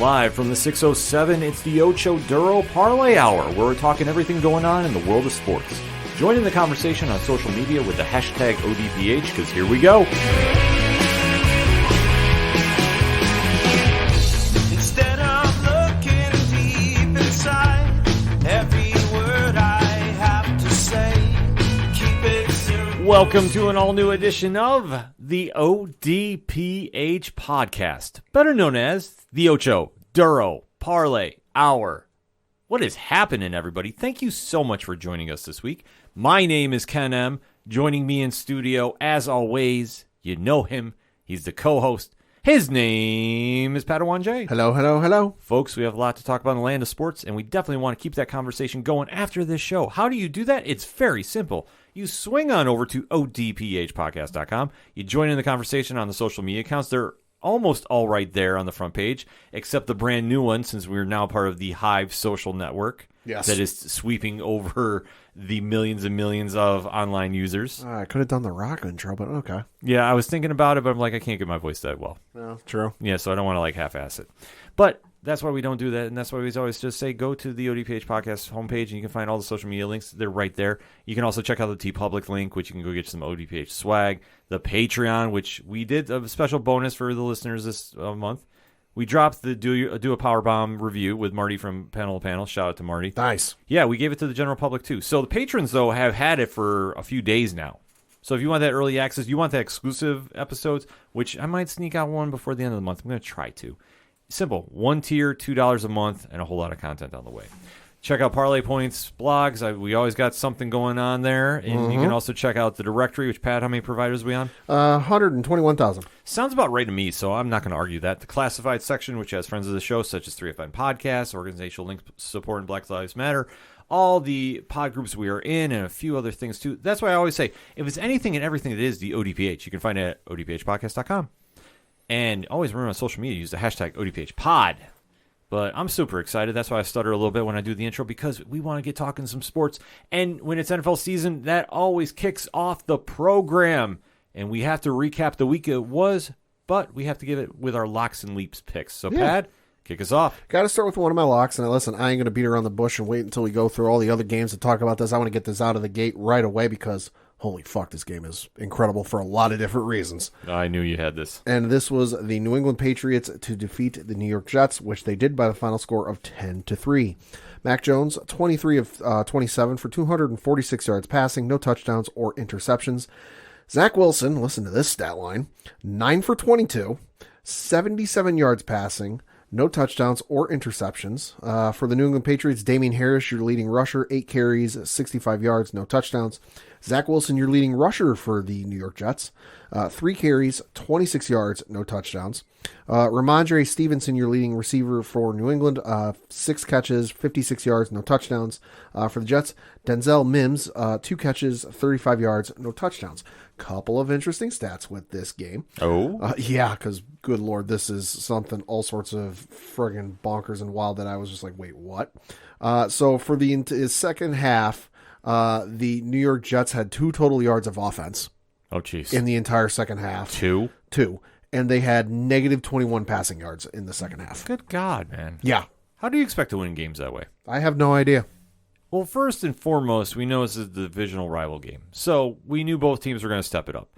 Live from the 607, it's the Ocho Duro Parlay Hour, where we're talking everything going on in the world of sports. Join in the conversation on social media with the hashtag ODPH, because here we go. Instead of looking deep inside, every word I have to say, keep it simple. Welcome to an all-new edition of the ODPH podcast, better known as the Ocho Duro Parlay Hour. What is happening, everybody? Thank you so much for joining us this week. My name is Ken M. Joining me in studio, as always, you know him. He's the co-host. His name is Padawan J. Hello, hello, hello. Folks, we have a lot to talk about in the land of sports, and we definitely want to keep that conversation going after this show. How do you do that? It's very simple. You swing on over to odphpodcast.com. You join in the conversation on the social media accounts. They're almost all right there on the front page, except the brand new one, since we're now part of the Hive social network. Yes. That is sweeping over the millions and millions of online users. I could have done the rock intro, but okay. Yeah, I was thinking about it, but I'm like, I can't get my voice that well. No, true. Yeah, so I don't want to half-ass it. But that's why we don't do that, and that's why we always just say go to the ODPH podcast homepage, and you can find all the social media links. They're right there. You can also check out the TeePublic link, which you can go get some ODPH swag. The Patreon, which we did a special bonus for the listeners this month. We dropped the Do a Powerbomb review with Marty from Panel to Panel. Shout out to Marty. Nice. Yeah, we gave it to the general public, too. So the patrons, though, have had it for a few days now. So if you want that early access, you want that exclusive episodes, which I might sneak out one before the end of the month. I'm going to try to. Simple. One tier, $2 a month, and a whole lot of content on the way. Check out Parlay Points blogs. We always got something going on there. And you can also check out the directory, which, Pat, how many providers are we on? 121,000. Sounds about right to me, so I'm not going to argue that. The classified section, which has friends of the show, such as 3FN Podcasts, Organizational Link Support, and Black Lives Matter. All the pod groups we are in, and a few other things, too. That's why I always say, if it's anything and everything that is the ODPH, you can find it at odphpodcast.com. And always remember on social media, use the hashtag ODPHpod. But I'm super excited. That's why I stutter a little bit when I do the intro, because we want to get talking some sports. And when it's NFL season, that always kicks off the program. And we have to recap the week it was, but we have to give it with our locks and leaps picks. So, Pat, kick us off. Got to start with one of my locks. And listen, I ain't going to beat around the bush and wait until we go through all the other games to talk about this. I want to get this out of the gate right away because, holy fuck, this game is incredible for a lot of different reasons. I knew you had this. And this was the New England Patriots to defeat the New York Jets, which they did by the final score of 10-3. Mac Jones, 23 of 27 for 246 yards passing, no touchdowns or interceptions. Zach Wilson, listen to this stat line, 9 for 22, 77 yards passing, no touchdowns or interceptions. For the New England Patriots, Damian Harris, your leading rusher, 8 carries, 65 yards, no touchdowns. Zach Wilson, your leading rusher for the New York Jets, 3 carries, 26 yards, no touchdowns. Ramondre Stevenson, your leading receiver for New England, 6 catches, 56 yards, no touchdowns. For the Jets, Denzel Mims, 2 catches, 35 yards, no touchdowns. Couple of interesting stats with this game. Oh? Yeah, because, good Lord, this is something all sorts of friggin' bonkers and wild that I was just like, wait, what? So for the second half, the New York Jets had 2 total yards of offense. Oh, jeez. In the entire second half. 2? 2. And they had negative 21 passing yards in the second half. Good God, man. Yeah. How do you expect to win games that way? I have no idea. Well, first and foremost, we know this is the divisional rival game. So we knew both teams were going to step it up.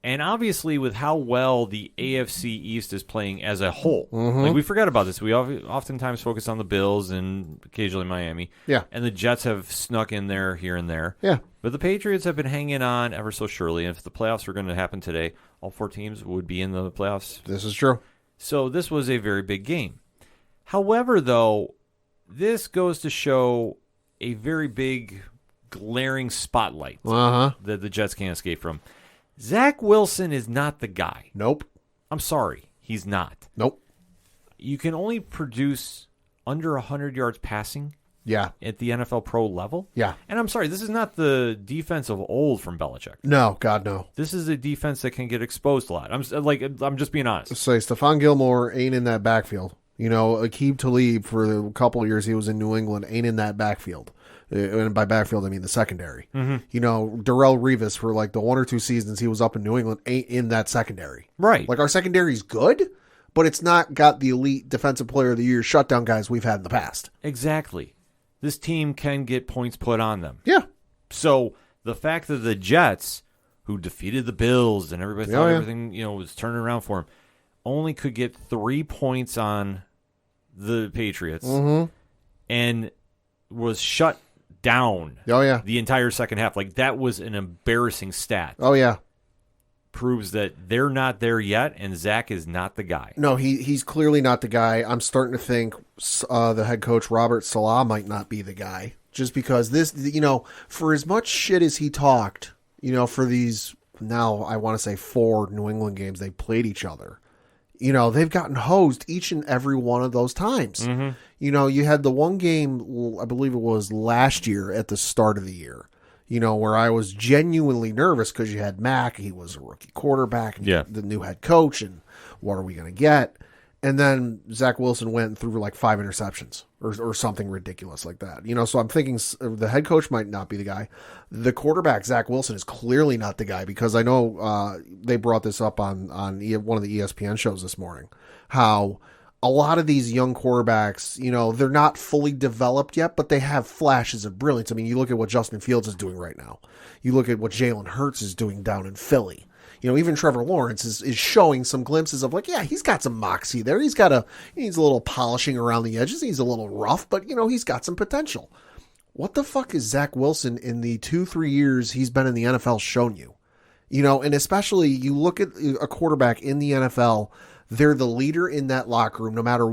And obviously, with how well the AFC East is playing as a whole, like we forget about this. We oftentimes focus on the Bills and occasionally Miami. Yeah. And the Jets have snuck in there here and there. Yeah. But the Patriots have been hanging on ever so surely. And if the playoffs were going to happen today, all 4 teams would be in the playoffs. This is true. So this was a very big game. However, though, this goes to show a very big, glaring spotlight that the Jets can't escape from. Zach Wilson is not the guy. Nope. I'm sorry. He's not. Nope. You can only produce under 100 yards passing Yeah. at the NFL pro level. Yeah. And I'm sorry, this is not the defense of old from Belichick. No, God, no. This is a defense that can get exposed a lot. I'm just being honest. Say Stephon Gilmore ain't in that backfield. You know, Aqib Talib, for a couple of years he was in New England, ain't in that backfield. And by backfield, I mean the secondary. Mm-hmm. You know, Darrelle Revis, for like the 1 or 2 seasons he was up in New England, ain't in that secondary. Right. Like, our secondary's good, but it's not got the elite defensive player of the year shutdown guys we've had in the past. Exactly. This team can get points put on them. Yeah. So the fact that the Jets, who defeated the Bills and everybody thought everything was turning around for them, only could get 3 points on the Patriots and was shut down the entire second half. Like, that was an embarrassing stat. Oh, yeah. Proves that they're not there yet, and Zach is not the guy. No, he's clearly not the guy. I'm starting to think the head coach, Robert Salah, might not be the guy. Just because this, for as much shit as he talked, for these, now I want to say 4 New England games they played each other, they've gotten hosed each and every one of those times. Mm-hmm. You had the one game, I believe it was last year at the start of the year, where I was genuinely nervous because you had Mac, he was a rookie quarterback, and the new head coach, and what are we going to get? And then Zach Wilson went and threw like 5 interceptions or something ridiculous like that. So I'm thinking the head coach might not be the guy. The quarterback, Zach Wilson, is clearly not the guy, because I know they brought this up on one of the ESPN shows this morning, how a lot of these young quarterbacks, they're not fully developed yet, but they have flashes of brilliance. I mean, you look at what Justin Fields is doing right now. You look at what Jalen Hurts is doing down in Philly. Even Trevor Lawrence is showing some glimpses of he's got some moxie there. He needs a little polishing around the edges. He's a little rough, but he's got some potential. What the fuck is Zach Wilson in the 2-3 years he's been in the NFL shown you? And especially you look at a quarterback in the NFL, they're the leader in that locker room, no matter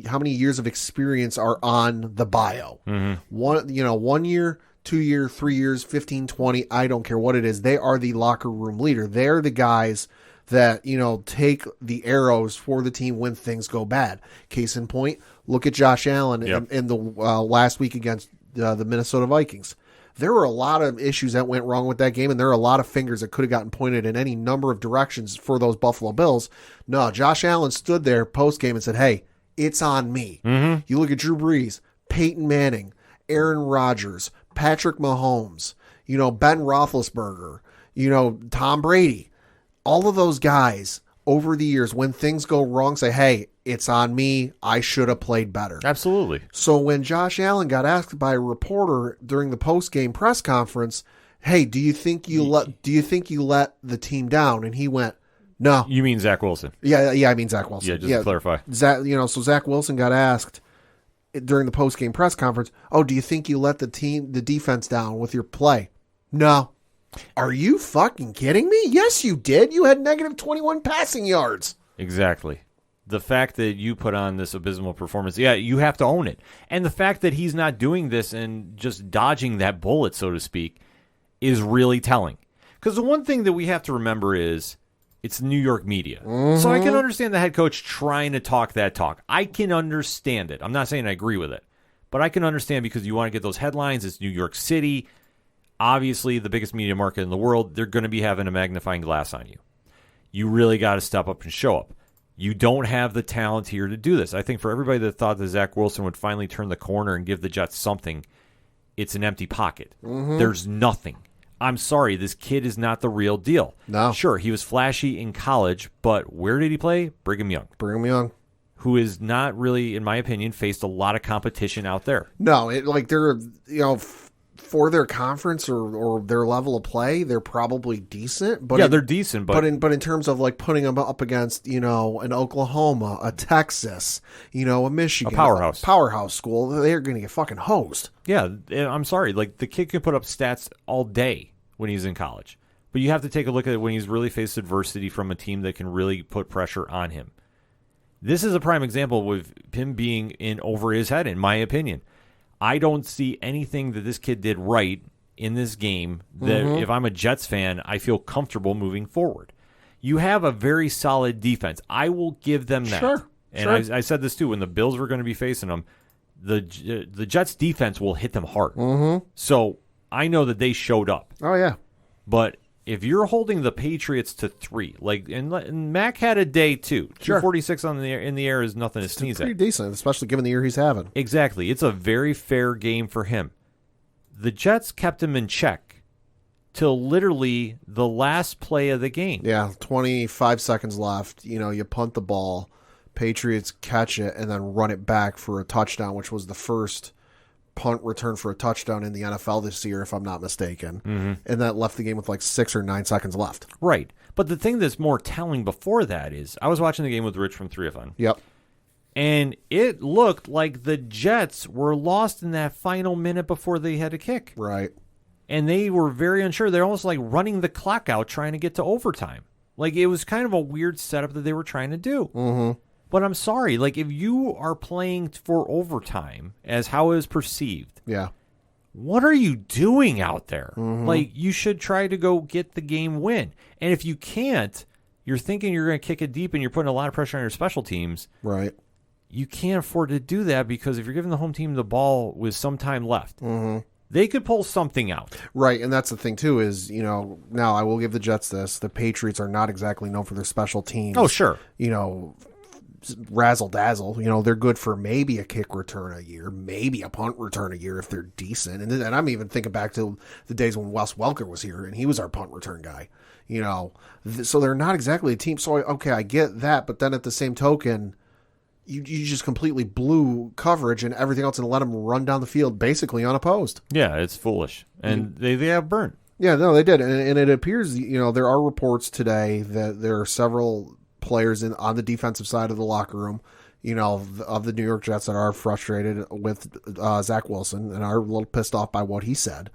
how many years of experience are on the bio. Mm-hmm. 1 year, 2 year, 3 years, 15, 20, I don't care what it is. They are the locker room leader. They're the guys that, take the arrows for the team when things go bad. Case in point, look at Josh Allen in the last week against the Minnesota Vikings. There were a lot of issues that went wrong with that game, and there are a lot of fingers that could have gotten pointed in any number of directions for those Buffalo Bills. No, Josh Allen stood there post-game and said, hey, it's on me. Mm-hmm. You look at Drew Brees, Peyton Manning, Aaron Rodgers, Patrick Mahomes, Ben Roethlisberger, Tom Brady. All of those guys over the years, when things go wrong, say, hey, it's on me. I should have played better. Absolutely. So when Josh Allen got asked by a reporter during the post-game press conference, hey, do you think you let the team down? And he went, no. You mean Zach Wilson? Yeah, I mean Zach Wilson. Yeah, just to clarify. So Zach Wilson got asked during the post-game press conference, oh, do you think you let the defense down with your play? No. Are you fucking kidding me? Yes, you did. You had negative 21 passing yards. Exactly. The fact that you put on this abysmal performance, you have to own it. And the fact that he's not doing this and just dodging that bullet, so to speak, is really telling. Because the one thing that we have to remember is it's New York media. Mm-hmm. So I can understand the head coach trying to talk that talk. I can understand it. I'm not saying I agree with it. But I can understand because you want to get those headlines. It's New York City. Obviously, the biggest media market in the world. They're going to be having a magnifying glass on you. You really got to step up and show up. You don't have the talent here to do this. I think for everybody that thought that Zach Wilson would finally turn the corner and give the Jets something, it's an empty pocket. Mm-hmm. There's nothing. I'm sorry, this kid is not the real deal. No. Sure, he was flashy in college, but where did he play? Brigham Young. Brigham Young. Who is not really, in my opinion, faced a lot of competition out there. No, they're, for their conference or their level of play, they're probably decent. But they're decent. But in terms of putting them up against, an Oklahoma, a Texas, a Michigan, a powerhouse school, they're going to get fucking hosed. Yeah, I'm sorry. The kid can put up stats all day when he's in college. But you have to take a look at it when he's really faced adversity from a team that can really put pressure on him. This is a prime example with him being in over his head, in my opinion. I don't see anything that this kid did right in this game that if I'm a Jets fan, I feel comfortable moving forward. You have a very solid defense. I will give them that. Sure. And I said this too, when the Bills were going to be facing them, the Jets defense will hit them hard. Mm-hmm. So I know that they showed up. Oh, yeah. But if you're holding the Patriots to 3, and Mac had a day too. Sure. 246 in the air is nothing to sneeze at. Pretty decent, especially given the year he's having. Exactly. It's a very fair game for him. The Jets kept him in check, till literally the last play of the game. Yeah, 25 seconds left. You punt the ball, Patriots catch it, and then run it back for a touchdown, which was the first punt return for a touchdown in the NFL this year, if I'm not mistaken. And that left the game with like 6 or 9 seconds left. Right. But the thing that's more telling before that is I was watching the game with Rich from 3FN. Yep. And it looked like the Jets were lost in that final minute before they had a kick. Right. And they were very unsure. They're almost like running the clock out trying to get to overtime. Like, it was kind of a weird setup that they were trying to do. Mm-hmm. But I'm sorry. Like, if you are playing for overtime as how it was perceived, Yeah. what are you doing out there? Mm-hmm. Like, you should try to go get the game win. And if you can't, you're thinking you're going to kick it deep and you're putting a lot of pressure on your special teams. Right. You can't afford to do that because if you're giving the home team the ball with some time left, they could pull something out. Right, and that's the thing, too, is, now I will give the Jets this. The Patriots are not exactly known for their special teams. Oh, sure. Razzle-dazzle. They're good for maybe a kick return a year, maybe a punt return a year if they're decent. And I'm even thinking back to the days when Wes Welker was here, and he was our punt return guy. So they're not exactly a team. So, okay, I get that, but then at the same token, you just completely blew coverage and everything else and let them run down the field basically unopposed. Yeah, it's foolish. And they have burnt. Yeah, no, they did. And it appears, there are reports today that there are several players on the defensive side of the locker room, of the New York Jets that are frustrated with Zach Wilson and are a little pissed off by what he said.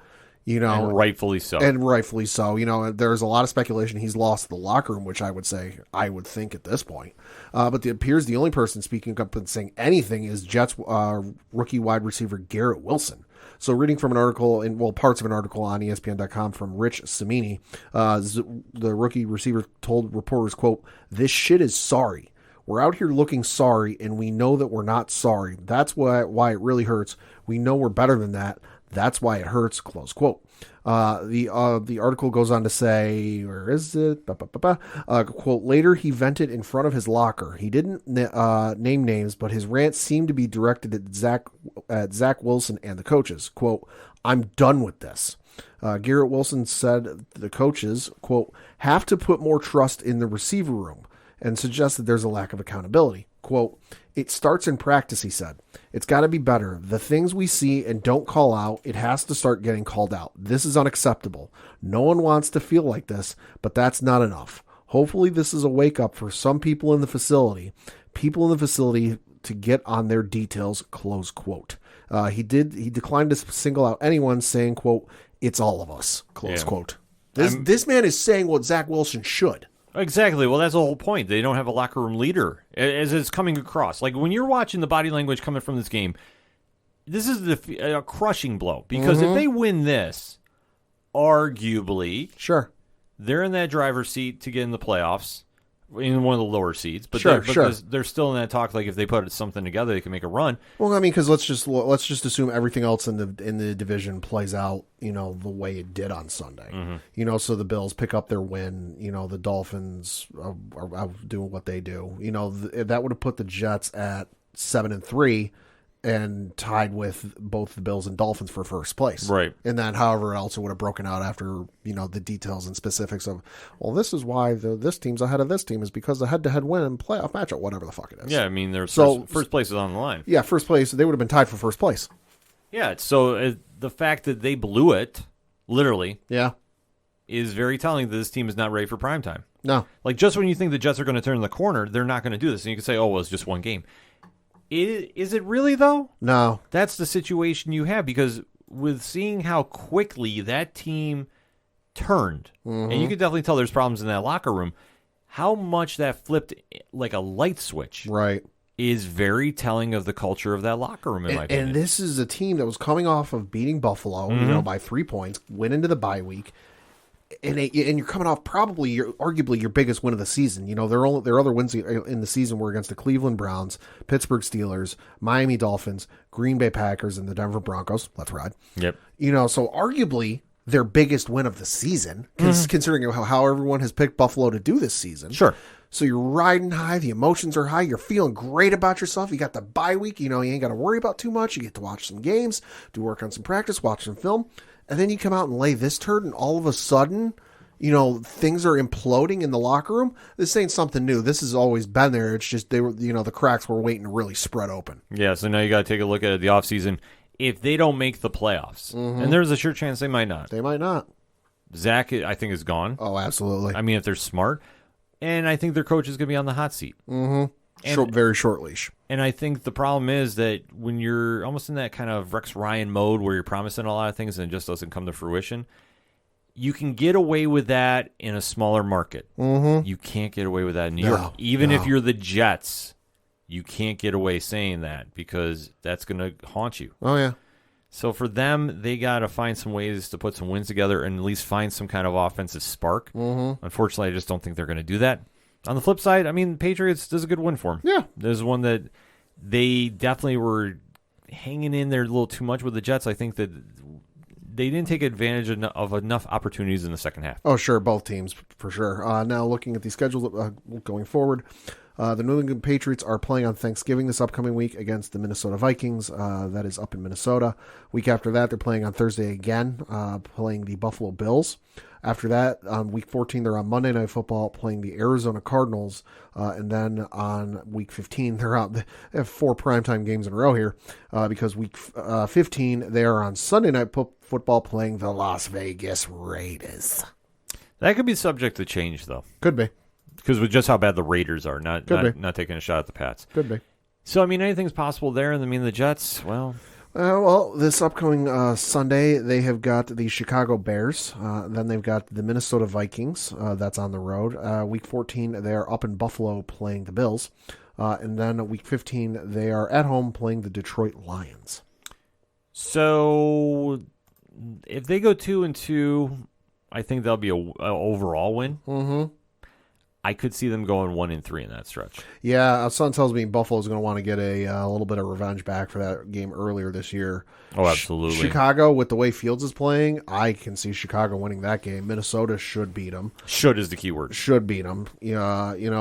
And rightfully so. And rightfully so. There's a lot of speculation he's lost the locker room, which I would think at this point. But it appears the only person speaking up and saying anything is Jets rookie wide receiver Garrett Wilson. So reading from an article, parts of an article on ESPN.com from Rich Cimini, the rookie receiver told reporters, quote, "This shit is sorry. We're out here looking sorry, and we know that we're not sorry. That's why it really hurts. We know we're better than that. That's why it hurts," close quote. The article goes on to say, where is it? Quote, "Later, he vented in front of his locker. He didn't name names, but his rant seemed to be directed at Zach Wilson and the coaches. Quote, I'm done with this. Garrett Wilson said the coaches, quote, have to put more trust in the receiver room and suggested there's a lack of accountability. Quote, it starts in practice, he said. It's got to be better. The things we see and don't call out, it has to start getting called out. This is unacceptable. No one wants to feel like this, but that's not enough. Hopefully this is a wake up for some people in the facility to get on their details, close quote. He declined to single out anyone, saying, quote, it's all of us, close quote. This man is saying what Zach Wilson should. Exactly. Well, that's the whole point. They don't have a locker room leader, as it's coming across. Like, when you're watching the body language coming from this game, this is a crushing blow. Because if they win this, arguably, sure, they're in that driver's seat to get in the playoffs, in one of the lower seeds. But they're still in that talk. Like, if they put something together, they can make a run. Well, I mean, because let's just assume everything else in the division plays out, the way it did on Sunday. So the Bills pick up their win. The Dolphins are doing what they do. That would have put the Jets at 7-3 and tied with both the Bills and Dolphins for first place. Right. And then however else it would have broken out after, the details and specifics of, well, this is why this team's ahead of this team is because the head-to-head win and playoff matchup, whatever the fuck it is. Yeah, I mean, first place is on the line. Yeah, first place. They would have been tied for first place. Yeah, so the fact that they blew it, literally, is very telling that this team is not ready for primetime. No. Like, just when you think the Jets are going to turn the corner, they're not going to do this. And you can say, oh, well, it's just one game. Is it really, though? No. That's the situation you have, because with seeing how quickly that team turned, and you can definitely tell there's problems in that locker room, how much that flipped like a light switch is very telling of the culture of that locker room, in my opinion. And this is a team that was coming off of beating Buffalo, by 3 points, went into the bye week, and you're coming off arguably your biggest win of the season. Their other wins in the season were against the Cleveland Browns, Pittsburgh Steelers, Miami Dolphins, Green Bay Packers, and the Denver Broncos. Let's ride. Yep. So arguably their biggest win of the season, considering how everyone has picked Buffalo to do this season. Sure. So you're riding high, the emotions are high, you're feeling great about yourself. You got the bye week, you ain't got to worry about too much. You get to watch some games, do work on some practice, watch some film. And then you come out and lay this turd, and all of a sudden, things are imploding in the locker room. This ain't something new. This has always been there. It's just the cracks were waiting to really spread open. Yeah, so now you got to take a look at the offseason. If they don't make the playoffs, and there's a sure chance they might not. They might not. Zach, I think, is gone. Oh, absolutely. I mean, if they're smart. And I think their coach is going to be on the hot seat. Mm-hmm. Very short leash. And I think the problem is that when you're almost in that kind of Rex Ryan mode where you're promising a lot of things and it just doesn't come to fruition, you can get away with that in a smaller market. Mm-hmm. You can't get away with that in New York. Even if you're the Jets, you can't get away saying that because that's going to haunt you. Oh, yeah. So for them, they got to find some ways to put some wins together and at least find some kind of offensive spark. Mm-hmm. Unfortunately, I just don't think they're going to do that. On the flip side, I mean, Patriots, this is a good win for them. Yeah. There's one that they definitely were hanging in there a little too much with the Jets. I think that they didn't take advantage of enough opportunities in the second half. Oh, sure. Both teams, for sure. Now, looking at the schedule going forward, the New England Patriots are playing on Thanksgiving this upcoming week against the Minnesota Vikings. That is up in Minnesota. Week after that, they're playing on Thursday again, playing the Buffalo Bills. After that, on Week 14, they're on Monday Night Football playing the Arizona Cardinals. And then on Week 15, they have 4 primetime games in a row here because Week 15, they are on Sunday Night Football playing the Las Vegas Raiders. That could be subject to change, though. Could be. Because with just how bad the Raiders are, not taking a shot at the Pats. Could be. So, I mean, anything's possible there. And I mean, the Jets, well... this upcoming Sunday, they have got the Chicago Bears. Then they've got the Minnesota Vikings. That's on the road. Week 14, they are up in Buffalo playing the Bills. And then week 15, they are at home playing the Detroit Lions. So, if they go 2-2, I think that'll be an overall win. Mm-hmm. I could see them going 1-3 in that stretch. Yeah, son tells me Buffalo's going to want to get a little bit of revenge back for that game earlier this year. Oh, absolutely. Chicago, with the way Fields is playing, I can see Chicago winning that game. Minnesota should beat them. Should is the key word. Should beat them.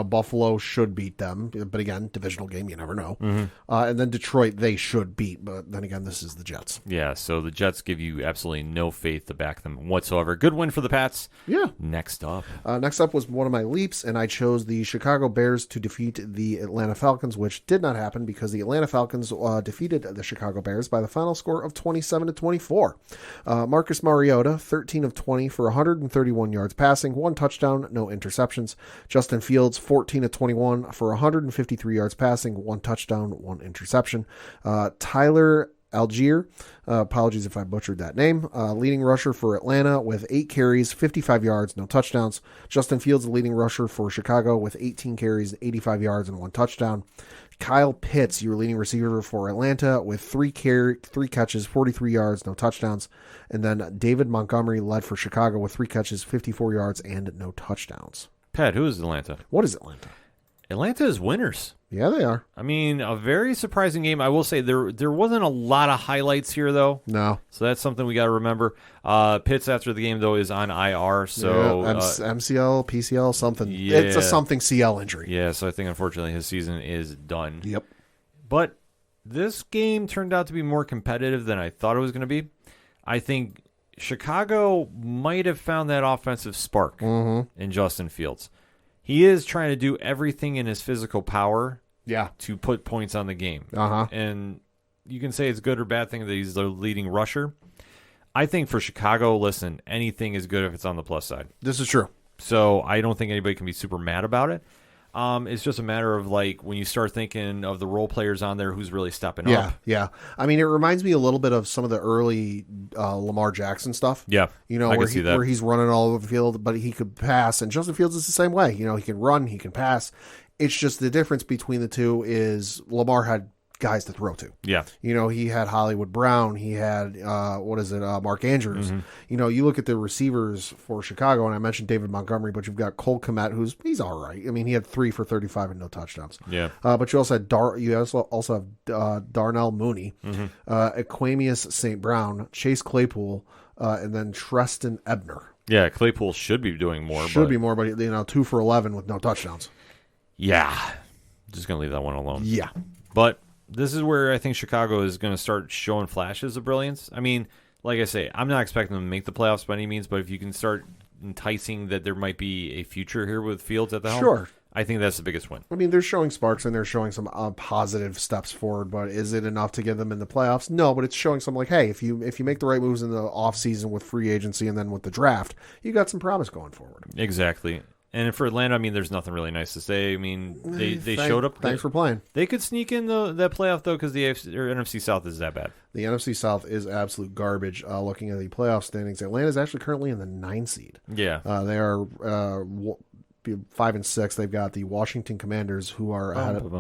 Buffalo should beat them. But again, divisional game, you never know. Mm-hmm. And then Detroit, they should beat. But then again, this is the Jets. Yeah, so the Jets give you absolutely no faith to back them whatsoever. Good win for the Pats. Yeah. Next up was one of my leaps, and I chose the Chicago Bears to defeat the Atlanta Falcons, which did not happen because the Atlanta Falcons defeated the Chicago Bears by the final score of 27-24. Marcus Mariota, 13 of 20 for 131 yards passing, 1 touchdown, no interceptions. Justin Fields, 14 of 21 for 153 yards passing, 1 touchdown, 1 interception. Tyler Algier, apologies if I butchered that name, leading rusher for Atlanta with 8 carries, 55 yards, no touchdowns. Justin Fields, the leading rusher for Chicago with 18 carries, 85 yards, and 1 touchdown. Kyle Pitts, your leading receiver for Atlanta with 3 catches, 43 yards, no touchdowns. And then David Montgomery led for Chicago with 3 catches, 54 yards, and no touchdowns. Pat, who is Atlanta? What is Atlanta? Atlanta is winners. Yeah, they are. I mean, a very surprising game. I will say there wasn't a lot of highlights here, though. No. So that's something we got to remember. Pitts, after the game, though, is on IR. So MCL, PCL, something. Yeah. It's a something CL injury. Yeah, so I think, unfortunately, his season is done. Yep. But this game turned out to be more competitive than I thought it was going to be. I think Chicago might have found that offensive spark in Justin Fields. He is trying to do everything in his physical power to put points on the game. And you can say it's good or bad thing that he's the leading rusher. I think for Chicago, listen, anything is good if it's on the plus side. This is true. So I don't think anybody can be super mad about it. It's just a matter of, like, when you start thinking of the role players on there, who's really stepping up. Yeah. I mean, it reminds me a little bit of some of the early Lamar Jackson stuff. Yeah, I can see that. Where he's running all over the field, but he could pass. And Justin Fields is the same way. He can run, he can pass. It's just the difference between the two is Lamar had guys to throw to. Yeah. He had Hollywood Brown. He had, Mark Andrews. You look at the receivers for Chicago, and I mentioned David Montgomery, but you've got Cole Kmet, he's all right. I mean, he had 3 for 35 and no touchdowns. Yeah. But you also have Darnell Mooney, Aquamius St. Brown, Chase Claypool, and then Treston Ebner. Yeah, Claypool should be doing more. But 2 for 11 with no touchdowns. Yeah. Just going to leave that one alone. Yeah. But this is where I think Chicago is going to start showing flashes of brilliance. I mean, like I say, I'm not expecting them to make the playoffs by any means, but if you can start enticing that there might be a future here with Fields at the helm, Sure. I think that's the biggest win. I mean, they're showing sparks and they're showing some positive steps forward, but is it enough to get them in the playoffs? No, but it's showing some like, hey, if you make the right moves in the offseason with free agency and then with the draft, you got some promise going forward. Exactly. And for Atlanta, I mean, there's nothing really nice to say. I mean, they showed up. Thanks for playing. They could sneak in that playoff, though, because the NFC South is that bad. The NFC South is absolute garbage. Looking at the playoff standings, Atlanta is actually currently in the 9 seed. Yeah. They are 5 and 6. They've got the Washington Commanders, who are ahead of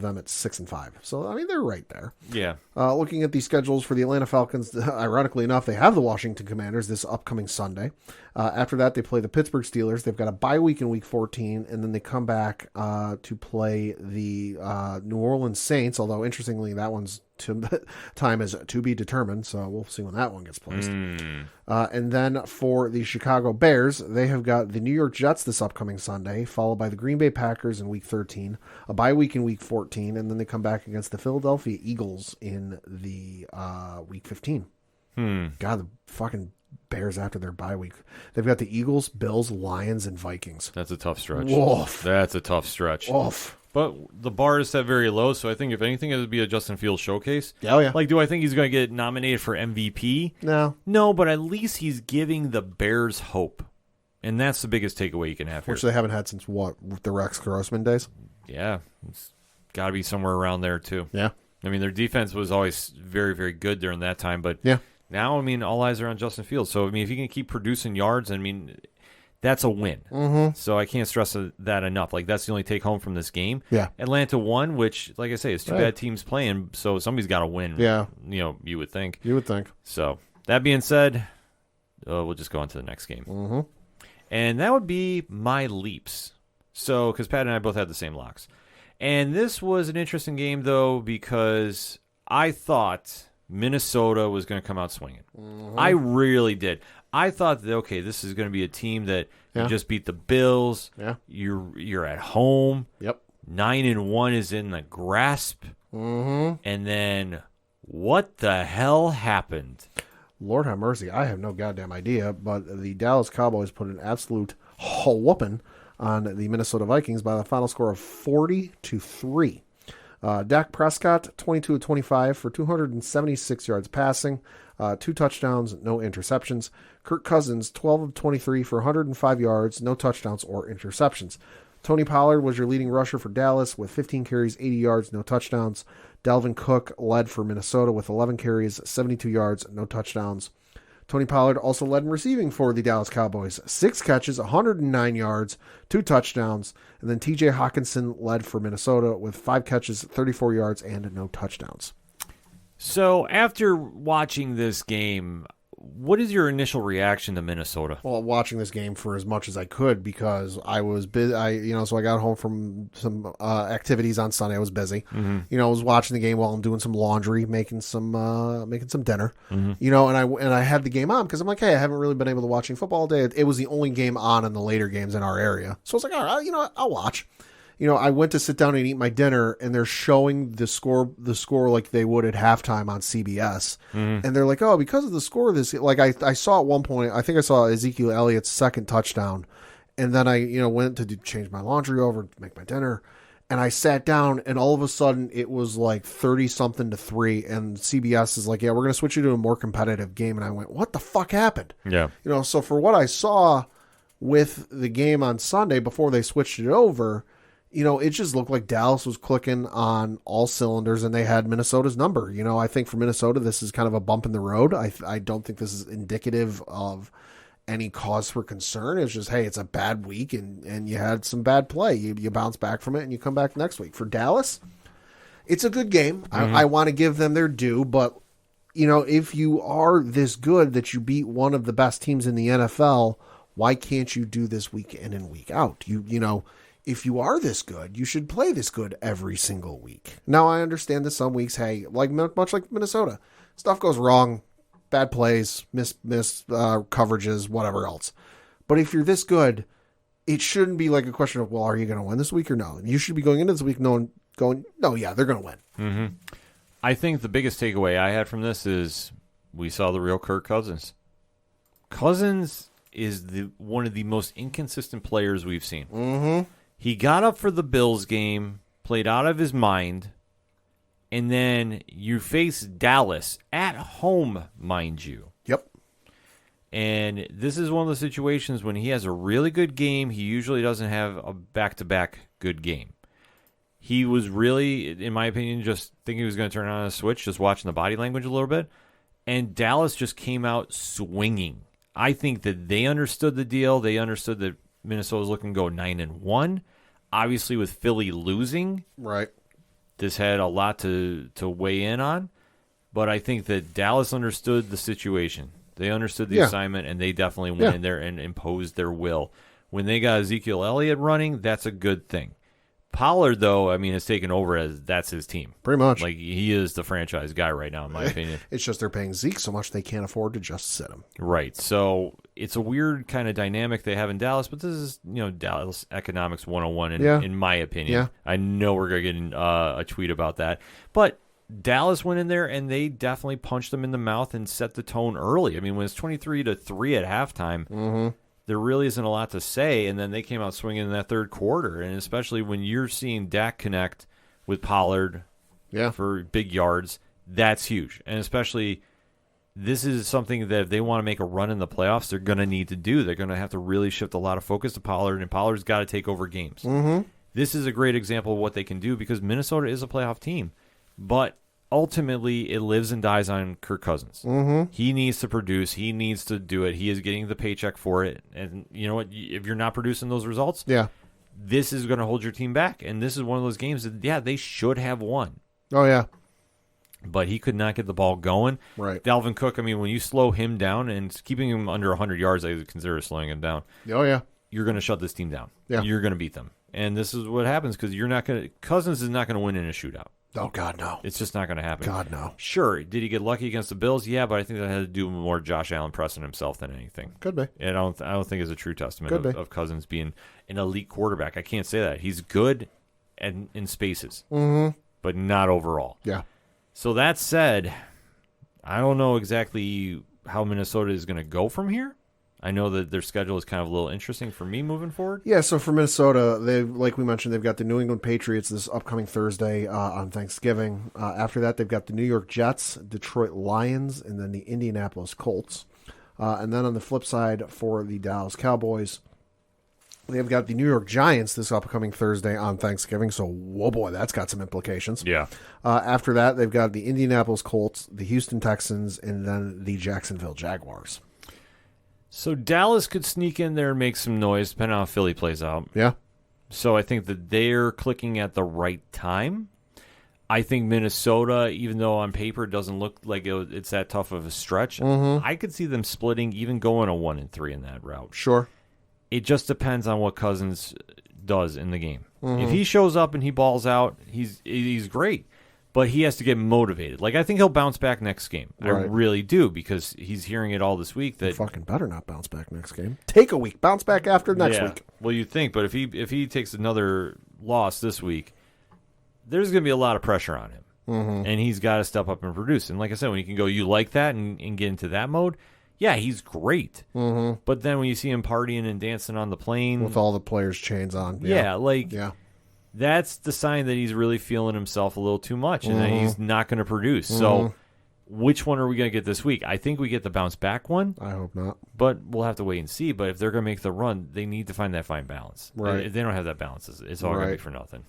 them at 6 and 5. So I mean, they're right there. Yeah. Looking at the schedules for the Atlanta Falcons, ironically enough, they have the Washington Commanders this upcoming Sunday. After that, they play the Pittsburgh Steelers. They've got a bye week in Week 14, and then they come back to play the New Orleans Saints. Although interestingly, that one's time is to be determined, so we'll see when that one gets placed. And then for the Chicago Bears, they have got the New York Jets this upcoming Sunday, followed by the Green Bay Packers in Week 13, a bye week in Week 14, and then they come back against the Philadelphia Eagles in the Week 15. God, the fucking Bears after their bye week. They've got the Eagles, Bills, Lions, and Vikings. That's a tough stretch. Woof. That's a tough stretch. Woof. But the bar is set very low, so I think if anything, it would be a Justin Fields showcase. Oh, yeah. Like, do I think he's going to get nominated for MVP? No. No, but at least he's giving the Bears hope. And that's the biggest takeaway you can have here. Which they haven't had since what? The Rex Grossman days? Yeah. It's got to be somewhere around there, too. Yeah. I mean, their defense was always very, very good during that time. But yeah. Now, I mean, all eyes are on Justin Fields. So, I mean, if you can keep producing yards, I mean, that's a win. Mm-hmm. So I can't stress that enough. Like, that's the only take home from this game. Yeah. Atlanta won, which, like I say, is two bad teams playing, so somebody's got to win. Yeah. You would think. You would think. So, that being said, we'll just go on to the next game. Mm-hmm. And that would be my leaps. So, because Pat and I both had the same locks. And this was an interesting game, though, because I thought Minnesota was going to come out swinging. Mm-hmm. I really did. I thought that, okay, this is going to be a team that you just beat the Bills. Yeah. You're at home. Yep. 9-1 is in the grasp. Mm-hmm. And then what the hell happened? Lord have mercy. I have no goddamn idea, but the Dallas Cowboys put an absolute whooping on the Minnesota Vikings by the final score of 40-3. Dak Prescott, 22 of 25 for 276 yards passing, 2 touchdowns, no interceptions. Kirk Cousins, 12 of 23 for 105 yards, no touchdowns or interceptions. Tony Pollard was your leading rusher for Dallas with 15 carries, 80 yards, no touchdowns. Dalvin Cook led for Minnesota with 11 carries, 72 yards, no touchdowns. Tony Pollard also led in receiving for the Dallas Cowboys. 6 catches, 109 yards, 2 touchdowns. And then TJ Hawkinson led for Minnesota with 5 catches, 34 yards, and no touchdowns. So after watching this game, what is your initial reaction to Minnesota? Well, watching this game for as much as I could because I was busy. So I got home from some activities on Sunday. I was busy. Mm-hmm. I was watching the game while I'm doing some laundry, making some dinner. Mm-hmm. And I had the game on because I'm like, hey, I haven't really been able to watch football all day. It was the only game on in the later games in our area, so I was like, all right, I'll watch. I went to sit down and eat my dinner, and they're showing the score like they would at halftime on CBS. Mm-hmm. And they're like, oh, because of the score of this, like I saw at one point, I think I saw Ezekiel Elliott's second touchdown, and then I, went to change my laundry over, make my dinner, and I sat down, and all of a sudden it was like 30-something to 3, and CBS is like, yeah, we're going to switch you to a more competitive game, and I went, what the fuck happened? Yeah. So for what I saw with the game on Sunday before they switched it over, it just looked like Dallas was clicking on all cylinders and they had Minnesota's number. I think for Minnesota, this is kind of a bump in the road. I don't think this is indicative of any cause for concern. It's just, hey, it's a bad week and you had some bad play. You bounce back from it and you come back next week. For Dallas, it's a good game. Mm-hmm. I want to give them their due, but if you are this good that you beat one of the best teams in the NFL, why can't you do this week in and week out? If you are this good, you should play this good every single week. Now, I understand that some weeks, hey, much like Minnesota, stuff goes wrong, bad plays, miss coverages, whatever else. But if you're this good, it shouldn't be like a question of, well, are you going to win this week or no? You should be going into this week no, yeah, they're going to win. Mm-hmm. I think the biggest takeaway I had from this is we saw the real Kirk Cousins. Cousins is one of the most inconsistent players we've seen. Mm-hmm. He got up for the Bills game, played out of his mind, and then you face Dallas at home, mind you. Yep. And this is one of the situations when he has a really good game, he usually doesn't have a back-to-back good game. He was really, in my opinion, just thinking he was going to turn on a switch, just watching the body language a little bit. And Dallas just came out swinging. I think that they understood the deal. They understood that Minnesota was looking to go 9-1. Obviously, with Philly losing, Right. this had a lot to weigh in on. But I think that Dallas understood the situation. They understood the assignment, and they definitely went in there and imposed their will. When they got Ezekiel Elliott running, that's a good thing. Pollard, though, I mean, has taken over as that's his team. Pretty much. Like, he is the franchise guy right now, in my opinion. It's just they're paying Zeke so much they can't afford to just sit him. Right. So it's a weird kind of dynamic they have in Dallas, but this is, Dallas economics 101 in my opinion. Yeah. I know we're going to get a tweet about that. But Dallas went in there, and they definitely punched them in the mouth and set the tone early. I mean, when it's 23-3 at halftime, there really isn't a lot to say, and then they came out swinging in that third quarter, and especially when you're seeing Dak connect with Pollard for big yards, that's huge. And especially this is something that if they want to make a run in the playoffs, they're going to need to do. They're going to have to really shift a lot of focus to Pollard, and Pollard's got to take over games. This is a great example of what they can do because Minnesota is a playoff team, but ultimately, it lives and dies on Kirk Cousins. He needs to produce. He needs to do it. He is getting the paycheck for it. And you know what? If you're not producing those results, this is going to hold your team back. And this is one of those games that, they should have won. Oh, yeah. But he could not get the ball going. Right. Dalvin Cook, I mean, when you slow him down and keeping him under 100 yards, I consider slowing him down. Oh, yeah. You're going to shut this team down. Yeah. You're going to beat them. And this is what happens because Cousins is not going to win in a shootout. Oh, God, no. It's just not going to happen. God, no. Sure, did he get lucky against the Bills? Yeah, but I think that had to do more Josh Allen pressing himself than anything. Could be. And I don't think it's a true testament of Cousins being an elite quarterback. I can't say that. He's good in spaces, but not overall. Yeah. So that said, I don't know exactly how Minnesota is going to go from here. I know that their schedule is kind of a little interesting for me moving forward. Yeah, so for Minnesota, like we mentioned, they've got the New England Patriots this upcoming Thursday on Thanksgiving. After that, they've got the New York Jets, Detroit Lions, and then the Indianapolis Colts. And then on the flip side for the Dallas Cowboys, they've got the New York Giants this upcoming Thursday on Thanksgiving. So, whoa boy, that's got some implications. Yeah. After that, they've got the Indianapolis Colts, the Houston Texans, and then the Jacksonville Jaguars. So Dallas could sneak in there and make some noise, depending on how Philly plays out. Yeah. So I think that they're clicking at the right time. I think Minnesota, even though on paper it doesn't look like it's that tough of a stretch, I could see them splitting, even going a 1-3 in that route. Sure. It just depends on what Cousins does in the game. If he shows up and he balls out, he's great. But he has to get motivated. Like, I think he'll bounce back next game. Right. I really do, because he's hearing it all this week that You fucking better not bounce back next game. Take a week. Bounce back after next week. Well, you think, but if he takes another loss this week, there's going to be a lot of pressure on him. And he's got to step up and produce. And like I said, when you can go, you like that, and get into that mode, yeah, he's great. But then when you see him partying and dancing on the plane With all the players' chains on. Yeah. Yeah. That's the sign that he's really feeling himself a little too much and that he's not going to produce. So which one are we going to get this week? I think we get the bounce back one. I hope not. But we'll have to wait and see. But if they're going to make the run, they need to find that fine balance. Right. If they don't have that balance, it's all going to be for nothing.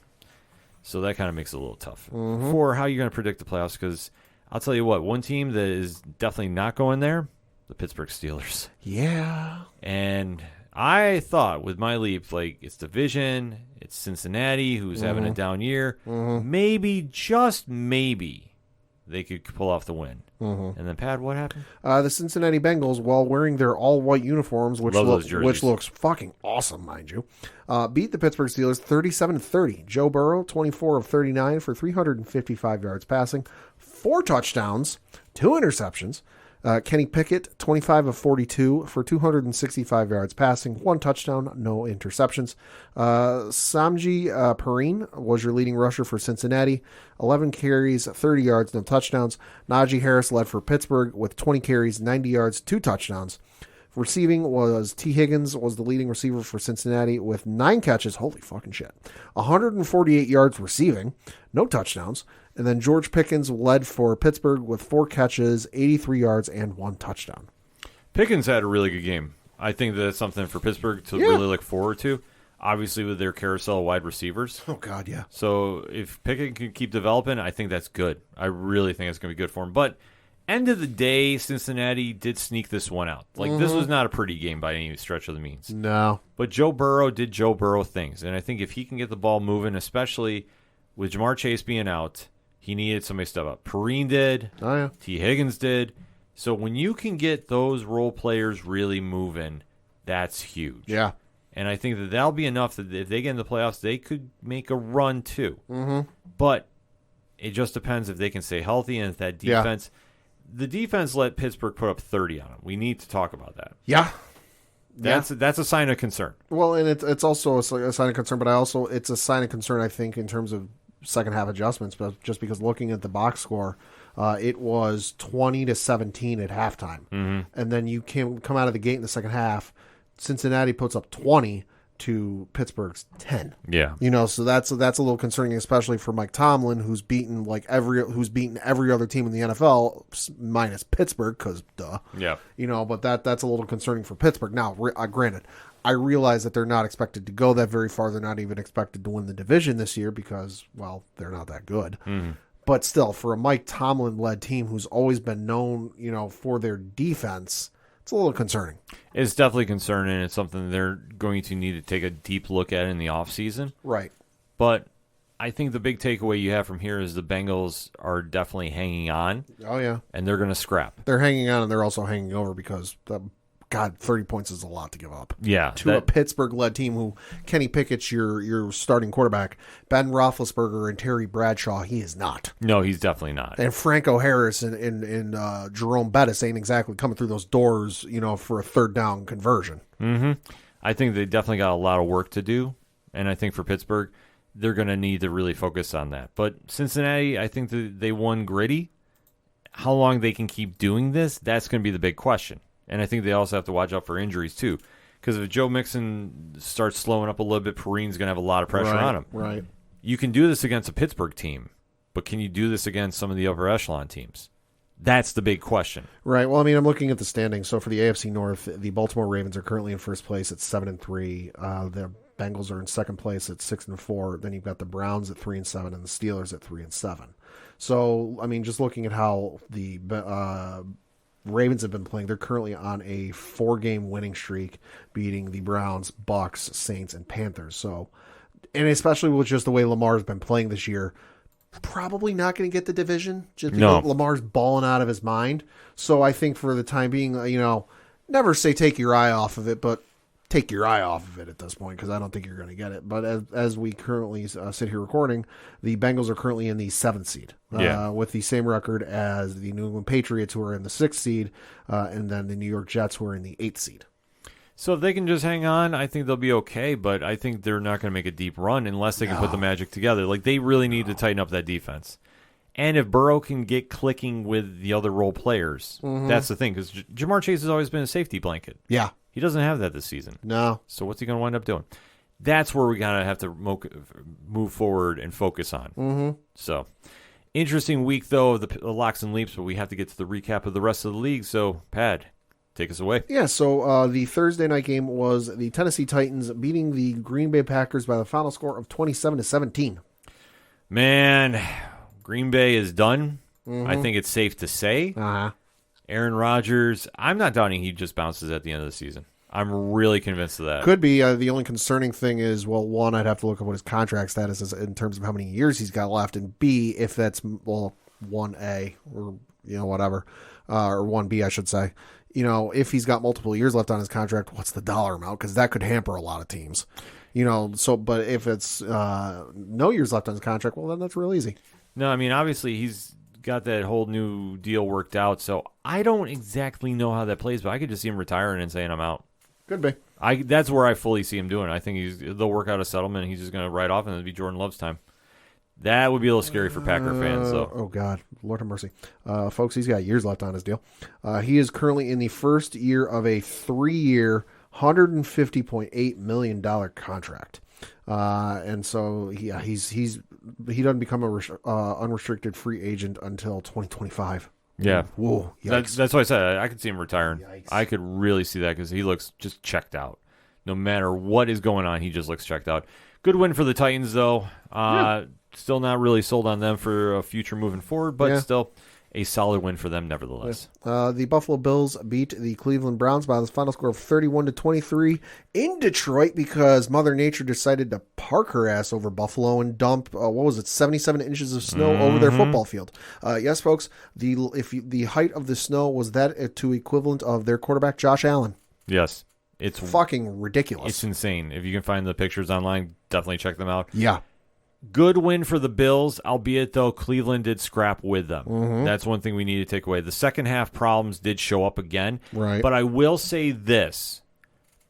So that kind of makes it a little tough for how you're going to predict the playoffs, because I'll tell you what, one team that is definitely not going there, the Pittsburgh Steelers. Yeah. And I thought with my leap, like, it's division, it's Cincinnati, who's having a down year. Maybe, just maybe, they could pull off the win. And then, Pat, what happened? The Cincinnati Bengals, while wearing their all-white uniforms, which looks fucking awesome, mind you, beat the Pittsburgh Steelers 37-30. Joe Burrow, 24 of 39 for 355 yards passing, 4 touchdowns, 2 interceptions. Kenny Pickett, 25 of 42 for 265 yards passing, 1 touchdown, no interceptions. Samji Perrine was your leading rusher for Cincinnati, 11 carries, 30 yards, no touchdowns. Najee Harris led for Pittsburgh with 20 carries, 90 yards, 2 touchdowns. Receiving was T. Higgins was the leading receiver for Cincinnati with 9 catches. Holy fucking shit. 148 yards receiving, no touchdowns. And then George Pickens led for Pittsburgh with 4 catches, 83 yards, and 1 touchdown. Pickens had a really good game. I think that's something for Pittsburgh to really look forward to. Obviously, with their carousel of wide receivers. Oh, God, yeah. So if Pickens can keep developing, I think that's good. I really think it's going to be good for him. But end of the day, Cincinnati did sneak this one out. This was not a pretty game by any stretch of the means. No. But Joe Burrow did Joe Burrow things. And I think if he can get the ball moving, especially with Jamar Chase being out, he needed somebody to step up. Perrine did. Oh, yeah. T. Higgins did. So when you can get those role players really moving, that's huge. Yeah. And I think that'll be enough that if they get in the playoffs, they could make a run too. Mm-hmm. But it just depends if they can stay healthy and if that defense... Yeah. The defense let Pittsburgh put up 30 on them. We need to talk about that. Yeah. That's a sign of concern. Well, and it's also a sign of concern, but it's a sign of concern, I think, in terms of second half adjustments, but just because looking at the box score, it was 20-17 at halftime. Mm-hmm. And then you come out of the gate in the second half, Cincinnati puts up 20 to Pittsburgh's 10. Yeah. So that's a little concerning, especially for Mike Tomlin, who's beaten every other team in the NFL minus Pittsburgh, because duh. Yeah. But that's a little concerning for Pittsburgh. Now, granted, I realize that they're not expected to go that very far. They're not even expected to win the division this year because, well, they're not that good. Mm-hmm. But still, for a Mike Tomlin-led team who's always been known, for their defense, it's a little concerning. It's definitely concerning. It's something they're going to need to take a deep look at in the offseason. Right. But I think the big takeaway you have from here is the Bengals are definitely hanging on. Oh, yeah. And they're going to scrap. They're hanging on, and they're also hanging over because, God, 30 points is a lot to give up. Yeah. To a Pittsburgh-led team who Kenny Pickett's your starting quarterback. Ben Roethlisberger and Terry Bradshaw, he is not. No, he's definitely not. And Franco Harris and Jerome Bettis ain't exactly coming through those doors, for a third down conversion. Mm-hmm. I think they definitely got a lot of work to do, and I think for Pittsburgh, they're going to need to really focus on that. But Cincinnati, I think that they won gritty. How long they can keep doing this, that's going to be the big question. And I think they also have to watch out for injuries, too. Because if Joe Mixon starts slowing up a little bit, Perrine's going to have a lot of pressure on him. Right. You can do this against a Pittsburgh team, but can you do this against some of the upper echelon teams? That's the big question. Right. Well, I'm looking at the standings. So for the AFC North, the Baltimore Ravens are currently in first place at 7-3. The Bengals are in second place at 6-4. Then you've got the Browns at 3-7 and the Steelers at 3-7. So, just looking at how the Ravens have been playing, they're currently on a 4-game winning streak, beating the Browns, Bucks, Saints, and Panthers. So, and especially with just the way Lamar's been playing this year, probably not going to get the division just because Lamar's balling out of his mind. So I think for the time being, never say take your eye off of it, but take your eye off of it at this point because I don't think you're going to get it. But as we currently sit here recording, the Bengals are currently in the 7th seed with the same record as the New England Patriots, who are in the 6th seed, and then the New York Jets, who are in the 8th seed. So if they can just hang on, I think they'll be okay, but I think they're not going to make a deep run unless they can put the magic together. They really need to tighten up that defense. And if Burrow can get clicking with the other role players, that's the thing, because Jamar Chase has always been a safety blanket. Yeah. He doesn't have that this season. No. So what's he going to wind up doing? That's where we got to have to move forward and focus on. Mm-hmm. So, interesting week, though, of the locks and leaps, but we have to get to the recap of the rest of the league. So, Pad, take us away. Yeah, so the Thursday night game was the Tennessee Titans beating the Green Bay Packers by the final score of 27-17. Man, Green Bay is done. I think it's safe to say. Uh-huh. Aaron Rodgers, I'm not doubting he just bounces at the end of the season. I'm really convinced of that. Could be. The only concerning thing is, well, one, I'd have to look at what his contract status is in terms of how many years he's got left, and B, if that's, 1A or, whatever, or 1B, I should say. If he's got multiple years left on his contract, what's the dollar amount? Because that could hamper a lot of teams. But if it's no years left on his contract, well, then that's real easy. No, obviously he's got that whole new deal worked out. So I don't exactly know how that plays, but I could just see him retiring and saying I'm out. Could be. That's where I fully see him doing it. I think they'll work out a settlement, and he's just going to ride off, and it'll be Jordan Love's time. That would be a little scary for Packer fans, though. Oh, God. Lord have mercy. Folks, he's got years left on his deal. He is currently in the first year of a 3-year, $150.8 million contract. And so he doesn't become a unrestricted free agent until 2025. Yeah. Whoa. That's why I said I could see him retiring. Yikes. I could really see that because he looks just checked out. No matter what is going on, he just looks checked out. Good win for the Titans, though. Still not really sold on them for a future moving forward, but still a solid win for them nevertheless. The Buffalo Bills beat the Cleveland Browns by the final score of 31-23 in Detroit because Mother Nature decided to park her ass over Buffalo and dump 77 inches of snow over their football field. Yes, folks, the height of the snow was that to equivalent of their quarterback Josh Allen. Yes, it's fucking ridiculous. It's insane. If you can find the pictures online, definitely check them out. Yeah. Good win for the Bills, albeit, though, Cleveland did scrap with them. That's one thing we need to take away. The second half problems did show up again. Right. But I will say this.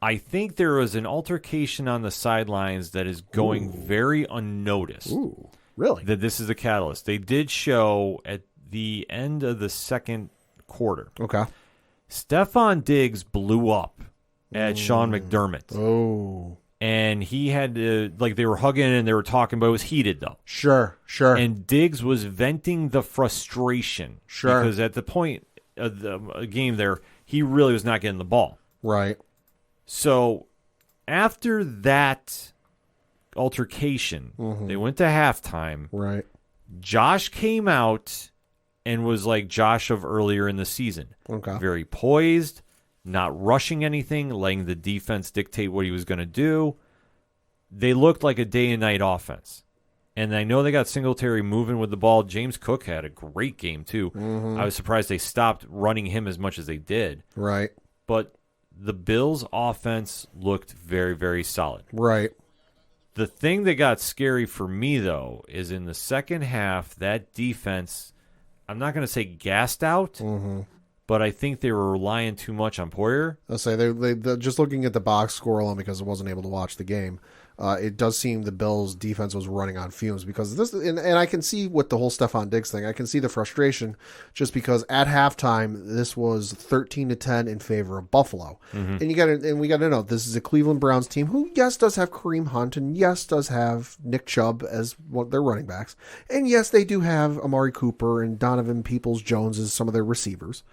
I think there was an altercation on the sidelines that is going very unnoticed. Ooh, really? That this is a catalyst. They did show at the end of the second quarter. Okay. Stephon Diggs blew up at Sean McDermott. Oh. And he had to, they were hugging and they were talking, but it was heated, though. Sure. And Diggs was venting the frustration. Sure. Because at the point of the game there, he really was not getting the ball. Right. So after that altercation, they went to halftime. Right. Josh came out and was like Josh of earlier in the season. Okay. Very poised. Not rushing anything, letting the defense dictate what he was going to do. They looked like a day and night offense. And I know they got Singletary moving with the ball. James Cook had a great game, too. I was surprised they stopped running him as much as they did. Right. But the Bills' offense looked very, very solid. Right. The thing that got scary for me, though, is in the second half, that defense, I'm not going to say gassed out, but I think they were relying too much on Poyer. I'll say they just looking at the box score alone because I wasn't able to watch the game. It does seem the Bills' defense was running on fumes because this, and I can see with the whole Stephon Diggs thing. I can see the frustration just because at halftime this was 13-10 in favor of Buffalo, and we got to know this is a Cleveland Browns team who yes does have Kareem Hunt and yes does have Nick Chubb as one of their running backs, and yes they do have Amari Cooper and Donovan Peoples-Jones as some of their receivers,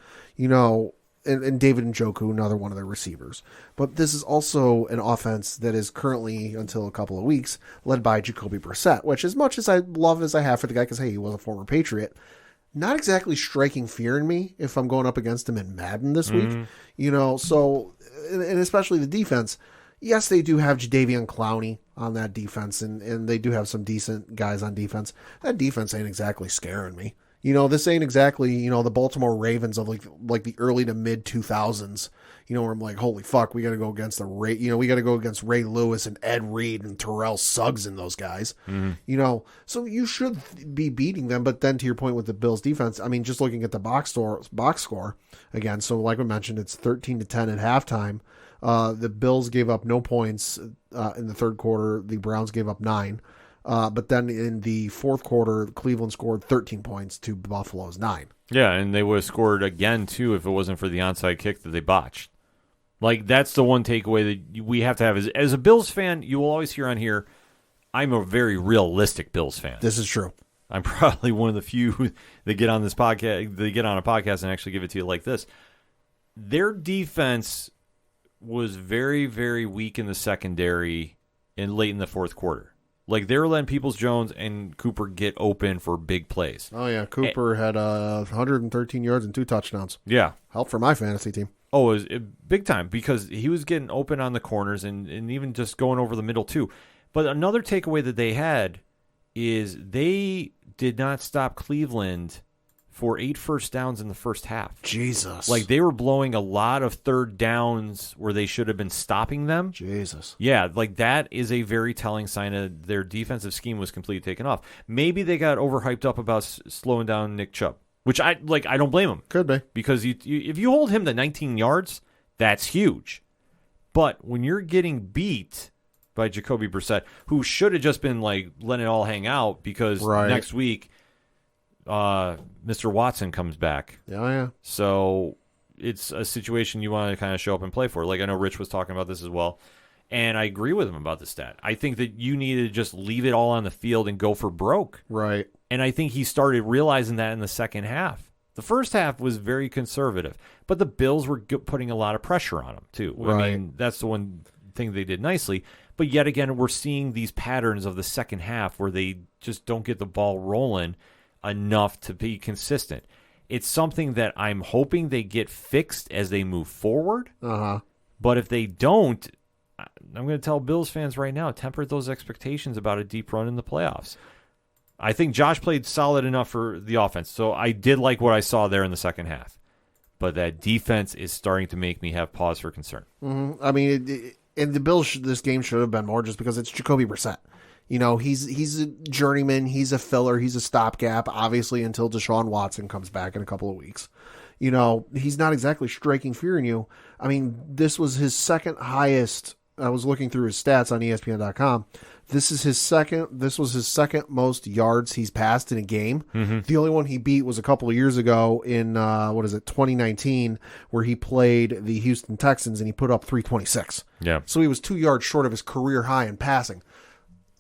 and David Njoku, another one of their receivers. But this is also an offense that is currently, until a couple of weeks, led by Jacoby Brissett, which as much as I love as I have for the guy, because, hey, he was a former Patriot, not exactly striking fear in me if I'm going up against him in Madden this week. So, and especially the defense. Yes, they do have Jadeveon Clowney on that defense, and they do have some decent guys on defense. That defense ain't exactly scaring me. This ain't exactly, the Baltimore Ravens of like the early to mid 2000s, where I'm like, holy fuck, we got to go against we got to go against Ray Lewis and Ed Reed and Terrell Suggs and those guys, so you should be beating them. But then to your point with the Bills defense, I mean, just looking at the box score again. So like we mentioned, it's 13-10 at halftime. The Bills gave up no points in the third quarter. The Browns gave up 9. But then in the fourth quarter, Cleveland scored 13 points to Buffalo's 9. Yeah, and they would have scored again, too, if it wasn't for the onside kick that they botched. That's the one takeaway that we have to have. As a Bills fan, you will always hear on here, I'm a very realistic Bills fan. This is true. I'm probably one of the few that get on this podcast, they get on a podcast and actually give it to you like this. Their defense was very, very weak in the secondary and late in the fourth quarter. They were letting Peoples-Jones and Cooper get open for big plays. Oh, yeah. Cooper had 113 yards and 2 touchdowns. Yeah. Help for my fantasy team. Oh, it was big time because he was getting open on the corners and even just going over the middle, too. But another takeaway that they had is they did not stop Cleveland for 8 first downs in the first half. Jesus. Like, they were blowing a lot of third downs where they should have been stopping them. Jesus. Yeah, like, that is a very telling sign that their defensive scheme was completely taken off. Maybe they got overhyped up about slowing down Nick Chubb, which I don't blame them. Could be. Because if you hold him to 19 yards, that's huge. But when you're getting beat by Jacoby Brissett, who should have just been like letting it all hang out because next week Mr. Watson comes back. Yeah. So it's a situation you want to kind of show up and play for. Like, I know Rich was talking about this as well, and I agree with him about the stat. I think that you need to just leave it all on the field and go for broke. Right. And I think he started realizing that in the second half. The first half was very conservative, but the Bills were putting a lot of pressure on him, too. Right. I mean, that's the one thing they did nicely. But yet again, we're seeing these patterns of the second half where they just don't get the ball rolling enough to be consistent. It's something that I'm hoping they get fixed as they move forward. Uh-huh. But if they don't, I'm going to tell Bills fans right now, temper those expectations about a deep run in the playoffs. I think Josh played solid enough for the offense, so I did like what I saw there in the second half. But that defense is starting to make me have pause for concern. Mm-hmm. I mean, and the Bills, this game should have been more just because it's Jacoby Brissett. You know, he's a journeyman, he's a filler, he's a stopgap, obviously, until Deshaun Watson comes back in a couple of weeks. You know, he's not exactly striking fear in you. I mean, this was his second highest. I was looking through his stats on ESPN.com. This was his second most yards he's passed in a game. Mm-hmm. The only one he beat was a couple of years ago in 2019, where he played the Houston Texans and he put up 326. Yeah. So he was 2 yards short of his career high in passing.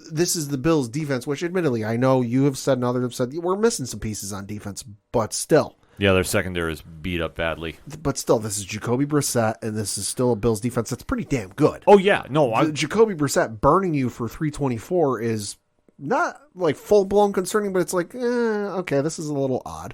This is the Bills' defense, which admittedly I know you have said and others have said we're missing some pieces on defense, but still. Yeah, their secondary is beat up badly. But still, this is Jacoby Brissett, and this is still a Bills defense that's pretty damn good. Oh, yeah. No, Jacoby Brissett burning you for 324 is not like full-blown concerning, but it's like, okay, this is a little odd.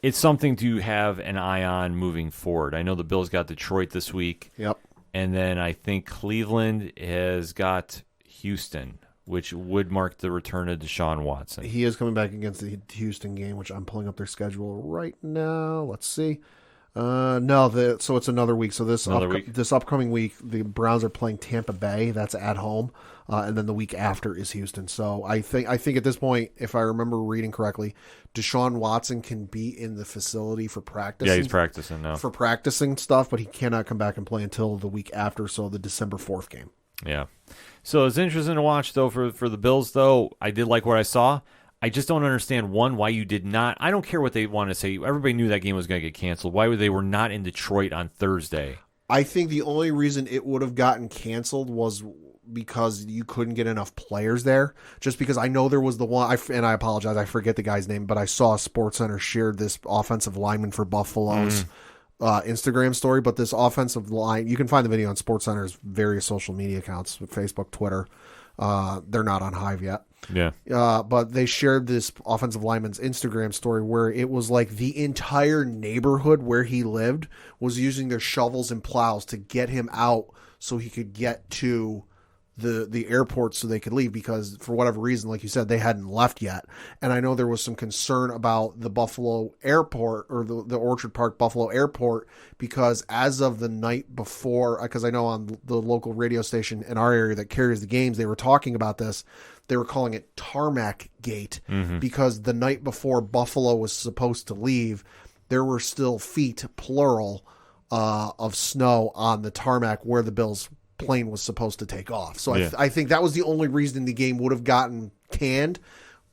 It's something to have an eye on moving forward. I know the Bills got Detroit this week. Yep. And then I think Cleveland has got Houston, which would mark the return of Deshaun Watson. He is coming back against the Houston game, which I'm pulling up their schedule right now. Let's see. So it's another week. So this upcoming week, the Browns are playing Tampa Bay. That's at home. And then the week after is Houston. So I think at this point, if I remember reading correctly, Deshaun Watson can be in the facility for practice. Yeah, he's practicing now. For practicing stuff, but he cannot come back and play until the week after, so the December 4th game. Yeah. So it's interesting to watch, though, for the Bills, though. I did like what I saw. I just don't understand, one, why you did not. I don't care what they want to say. Everybody knew that game was going to get canceled. Why they were not in Detroit on Thursday? I think the only reason it would have gotten canceled was because you couldn't get enough players there. Just because I know there was the one, and I apologize, I forget the guy's name, but I saw SportsCenter shared this offensive lineman for Buffalo's Instagram story, but this offensive line, you can find the video on SportsCenter's various social media accounts, Facebook, Twitter. They're not on Hive yet. Yeah. But they shared this offensive lineman's Instagram story where it was like the entire neighborhood where he lived was using their shovels and plows to get him out so he could get to the airport so they could leave, because for whatever reason, like you said, they hadn't left yet. And I know there was some concern about the Buffalo airport, or the Orchard Park Buffalo airport, because as of the night before, because I know on the local radio station in our area that carries the games, they were talking about this. They were calling it Tarmac Gate, because the night before Buffalo was supposed to leave, there were still feet, plural, of snow on the tarmac where the Bills plane was supposed to take off. So I think that was the only reason the game would have gotten canned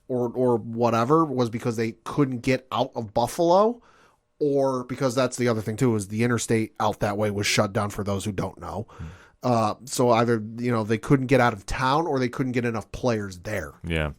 or whatever, was because they couldn't get out of Buffalo, or because that's the other thing too, is the interstate out that way was shut down, for those who don't know. So either, they couldn't get out of town, or they couldn't get enough players there. Yeah.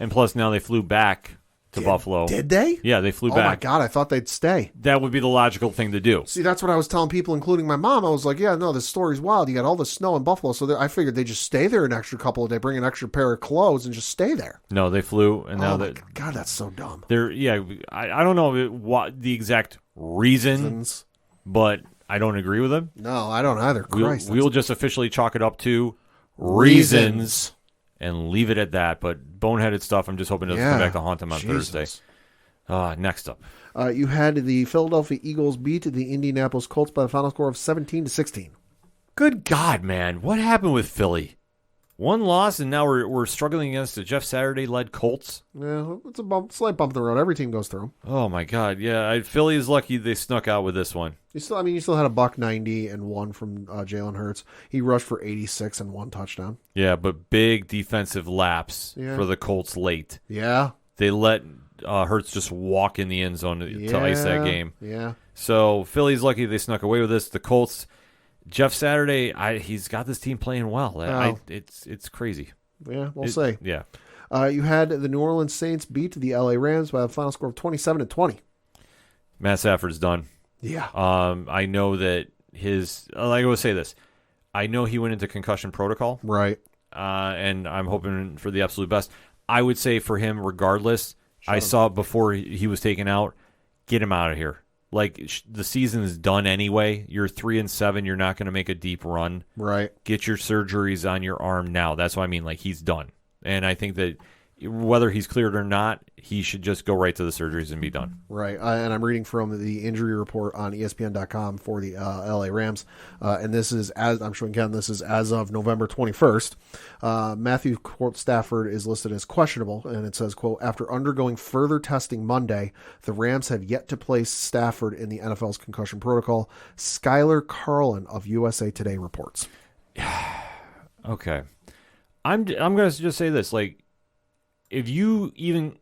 And plus now they flew back to Buffalo. Did they? Yeah, they flew back. Oh my God, I thought they'd stay. That would be the logical thing to do. See, that's what I was telling people, including my mom. I was like, yeah, no, this story's wild. You got all the snow in Buffalo. So I figured they just stay there an extra couple of days, bring an extra pair of clothes, and just stay there. No, they flew. And now God, that's so dumb. I don't know what the exact reasons, but I don't agree with them. No, I don't either. Christ, we'll just officially chalk it up to reasons and leave it at that. But boneheaded stuff, I'm just hoping it doesn't come back to haunt them on Thursday. Next up. You had the Philadelphia Eagles beat the Indianapolis Colts by the final score of 17-16. Good God, man. What happened with Philly? One loss, and now we're struggling against the Jeff Saturday-led Colts. Yeah, it's a slight bump in the road. Every team goes through. Oh, my God. Yeah, Philly is lucky they snuck out with this one. You still had a $190 and one from Jalen Hurts. He rushed for 86 and 1 touchdown. Yeah, but big defensive lapse Yeah. for the Colts late. Yeah. They let Hurts just walk in the end zone to ice that game. Yeah. So Philly's lucky they snuck away with this. The Colts, Jeff Saturday, he's got this team playing well. It's crazy. Yeah, we'll see. Yeah. You had the New Orleans Saints beat the LA Rams by a final score of 27-20. Matt Stafford's done. Yeah. I know that I will say this. I know he went into concussion protocol. Right. And I'm hoping for the absolute best. I would say for him, regardless, I saw before he was taken out, get him out of here. Like, the season is done anyway. You're 3-7. You're not going to make a deep run. Right. Get your surgeries on your arm now. That's what I mean. Like, he's done. And I think that whether he's cleared or not, he should just go right to the surgeries and be done. Right. And I'm reading from the injury report on ESPN.com for the LA Rams. And this is, as I'm showing Ken, this is as of November 21st. Matthew Stafford is listed as questionable. And it says, quote, after undergoing further testing Monday, the Rams have yet to place Stafford in the NFL's concussion protocol. Skylar Carlin of USA Today reports. Okay. I'm going to just say this. Like, if you even...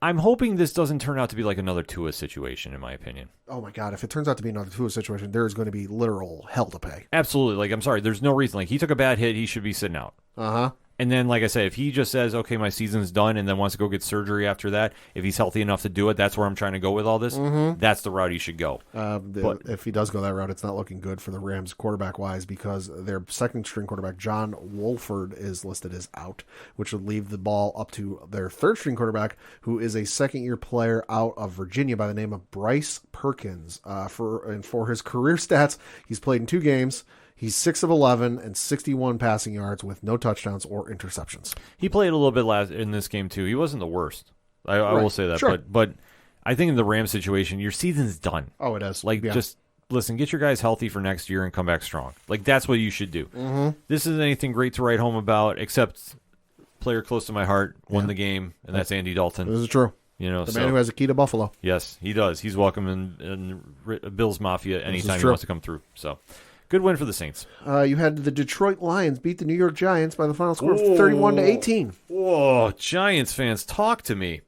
I'm hoping this doesn't turn out to be like another Tua situation, in my opinion. Oh, my God. If it turns out to be another Tua situation, there's going to be literal hell to pay. Absolutely. Like, I'm sorry. There's no reason. Like, he took a bad hit. He should be sitting out. Uh-huh. And then, like I say, if he just says, okay, my season's done, and then wants to go get surgery after that, if he's healthy enough to do it, that's where I'm trying to go with all this. Mm-hmm. That's the route he should go. But if he does go that route, it's not looking good for the Rams quarterback-wise because their second-string quarterback, John Wolford, is listed as out, which would leave the ball up to their third-string quarterback, who is a second-year player out of Virginia by the name of Bryce Perkins. For his career stats, he's played in 2 games. He's 6 of 11 and 61 passing yards with no touchdowns or interceptions. He played a little bit last in this game, too. He wasn't the worst. I will say that. Sure. But I think in the Rams situation, your season's done. Oh, it is. Like, just listen, get your guys healthy for next year and come back strong. Like, that's what you should do. Mm-hmm. This isn't anything great to write home about, except player close to my heart won the game, and that's Andy Dalton. This is true. You know, the man who has a key to Buffalo. Yes, he does. He's welcome in Bills Mafia anytime he wants to come through. So, good win for the Saints. You had the Detroit Lions beat the New York Giants by the final score of 31-18. Whoa, Giants fans, talk to me.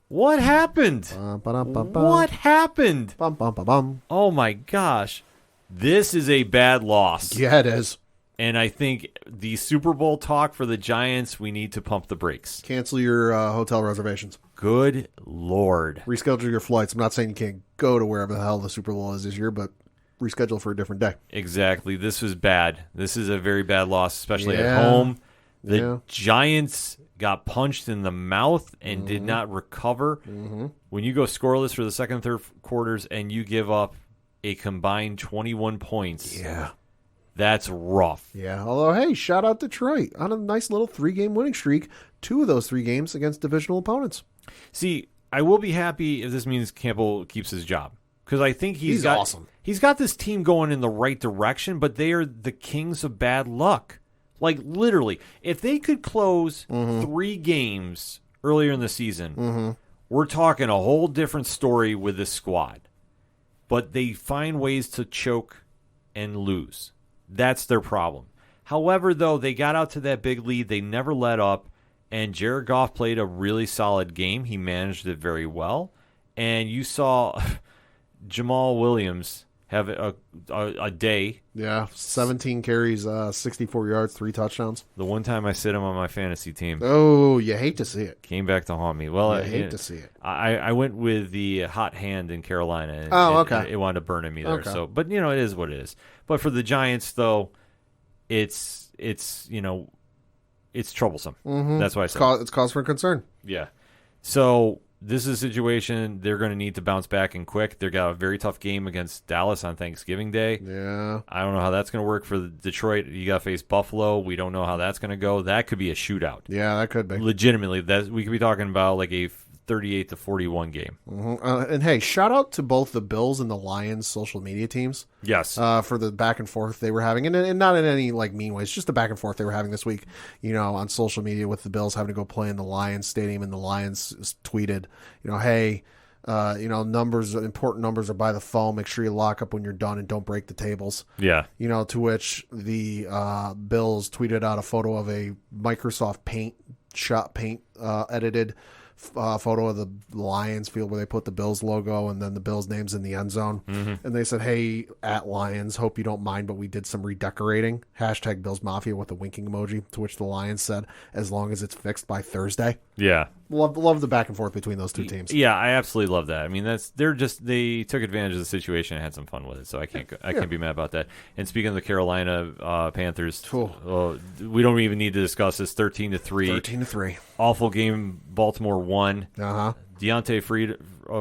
What happened? What happened? Oh my gosh. This is a bad loss. Yeah, it is. And I think the Super Bowl talk for the Giants, we need to pump the brakes. Cancel your hotel reservations. Good Lord. Reschedule your flights. I'm not saying you can't go to wherever the hell the Super Bowl is this year, but reschedule for a different day. Exactly. This was bad. This is a very bad loss, especially at home. The Giants got punched in the mouth and did not recover. Mm-hmm. When you go scoreless for the second and third quarters and you give up a combined 21 points, that's rough. Yeah, although, hey, shout out Detroit on a nice little 3-game winning streak. 2 of those 3 games against divisional opponents. See, I will be happy if this means Campbell keeps his job. Because I think he's got, awesome. He's got this team going in the right direction, but they are the kings of bad luck. Like, literally, if they could close 3 games earlier in the season, we're talking a whole different story with this squad. But they find ways to choke and lose. That's their problem. However, though, they got out to that big lead. They never let up. And Jared Goff played a really solid game. He managed it very well. And you saw Jamal Williams have a day. Yeah, 17 carries, 64 yards, 3 touchdowns. The one time I sit him on my fantasy team. Oh, you hate to see it. Came back to haunt me. Well, I hate to see it. I went with the hot hand in Carolina. And okay. It wound up burning me there. Okay. So, but, you know, it is what it is. But for the Giants, though, it's troublesome. Mm-hmm. That's why I said it's cause for concern. Yeah. So this is a situation they're going to need to bounce back and quick. They've got a very tough game against Dallas on Thanksgiving Day. Yeah. I don't know how that's going to work for Detroit. You got to face Buffalo. We don't know how that's going to go. That could be a shootout. Yeah, that could be. Legitimately, we could be talking about like a 38-41 game. And hey, shout out to both the Bills and the Lions social media teams. Yes. For the back and forth they were having, and not in any like mean ways, just the back and forth they were having this week, on social media with the Bills having to go play in the Lions stadium, and the Lions tweeted, hey, important numbers are by the phone. Make sure you lock up when you're done and don't break the tables. Yeah. To which the Bills tweeted out a photo of a Microsoft Paint edited photo of the Lions field where they put the Bills logo and then the Bills names in the end zone. And they said, hey, at Lions, hope you don't mind, but we did some redecorating. # Bills Mafia with a winking emoji, to which the Lions said, as long as it's fixed by Thursday. Yeah. Love the back and forth between those two teams. Yeah, I absolutely love that. I mean, they took advantage of the situation and had some fun with it, so I can't be mad about that. And speaking of the Carolina Panthers, we don't even need to discuss this. 13-3. 13-3. Awful game. Baltimore won. Uh-huh.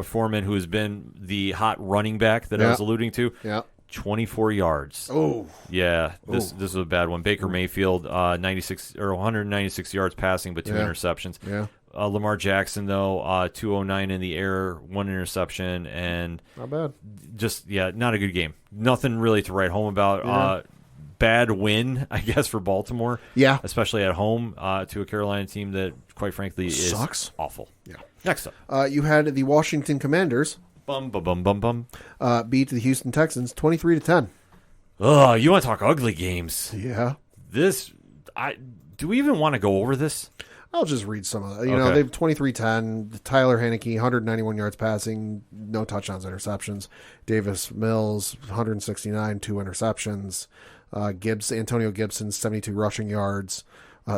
Foreman, who has been the hot running back that I was alluding to. Yeah. 24 yards. Oh. Yeah, this was a bad one. Baker Mayfield, 196 yards passing, but 2 interceptions. Yeah. Lamar Jackson, though, 209 in the air, 1 interception, and not bad. Just, not a good game. Nothing really to write home about. Yeah. Bad win, I guess, for Baltimore. Yeah. Especially at home to a Carolina team that, quite frankly, sucks. Awful. Yeah. Next up. You had the Washington Commanders beat the Houston Texans 23-10. Oh, you want to talk ugly games? Yeah. Do we even want to go over this? I'll just read some of it. They've 23-10. Tyler Heineke, 191 yards passing, no touchdowns, interceptions. Davis Mills, 169, 2 interceptions. Antonio Gibson, 72 rushing yards.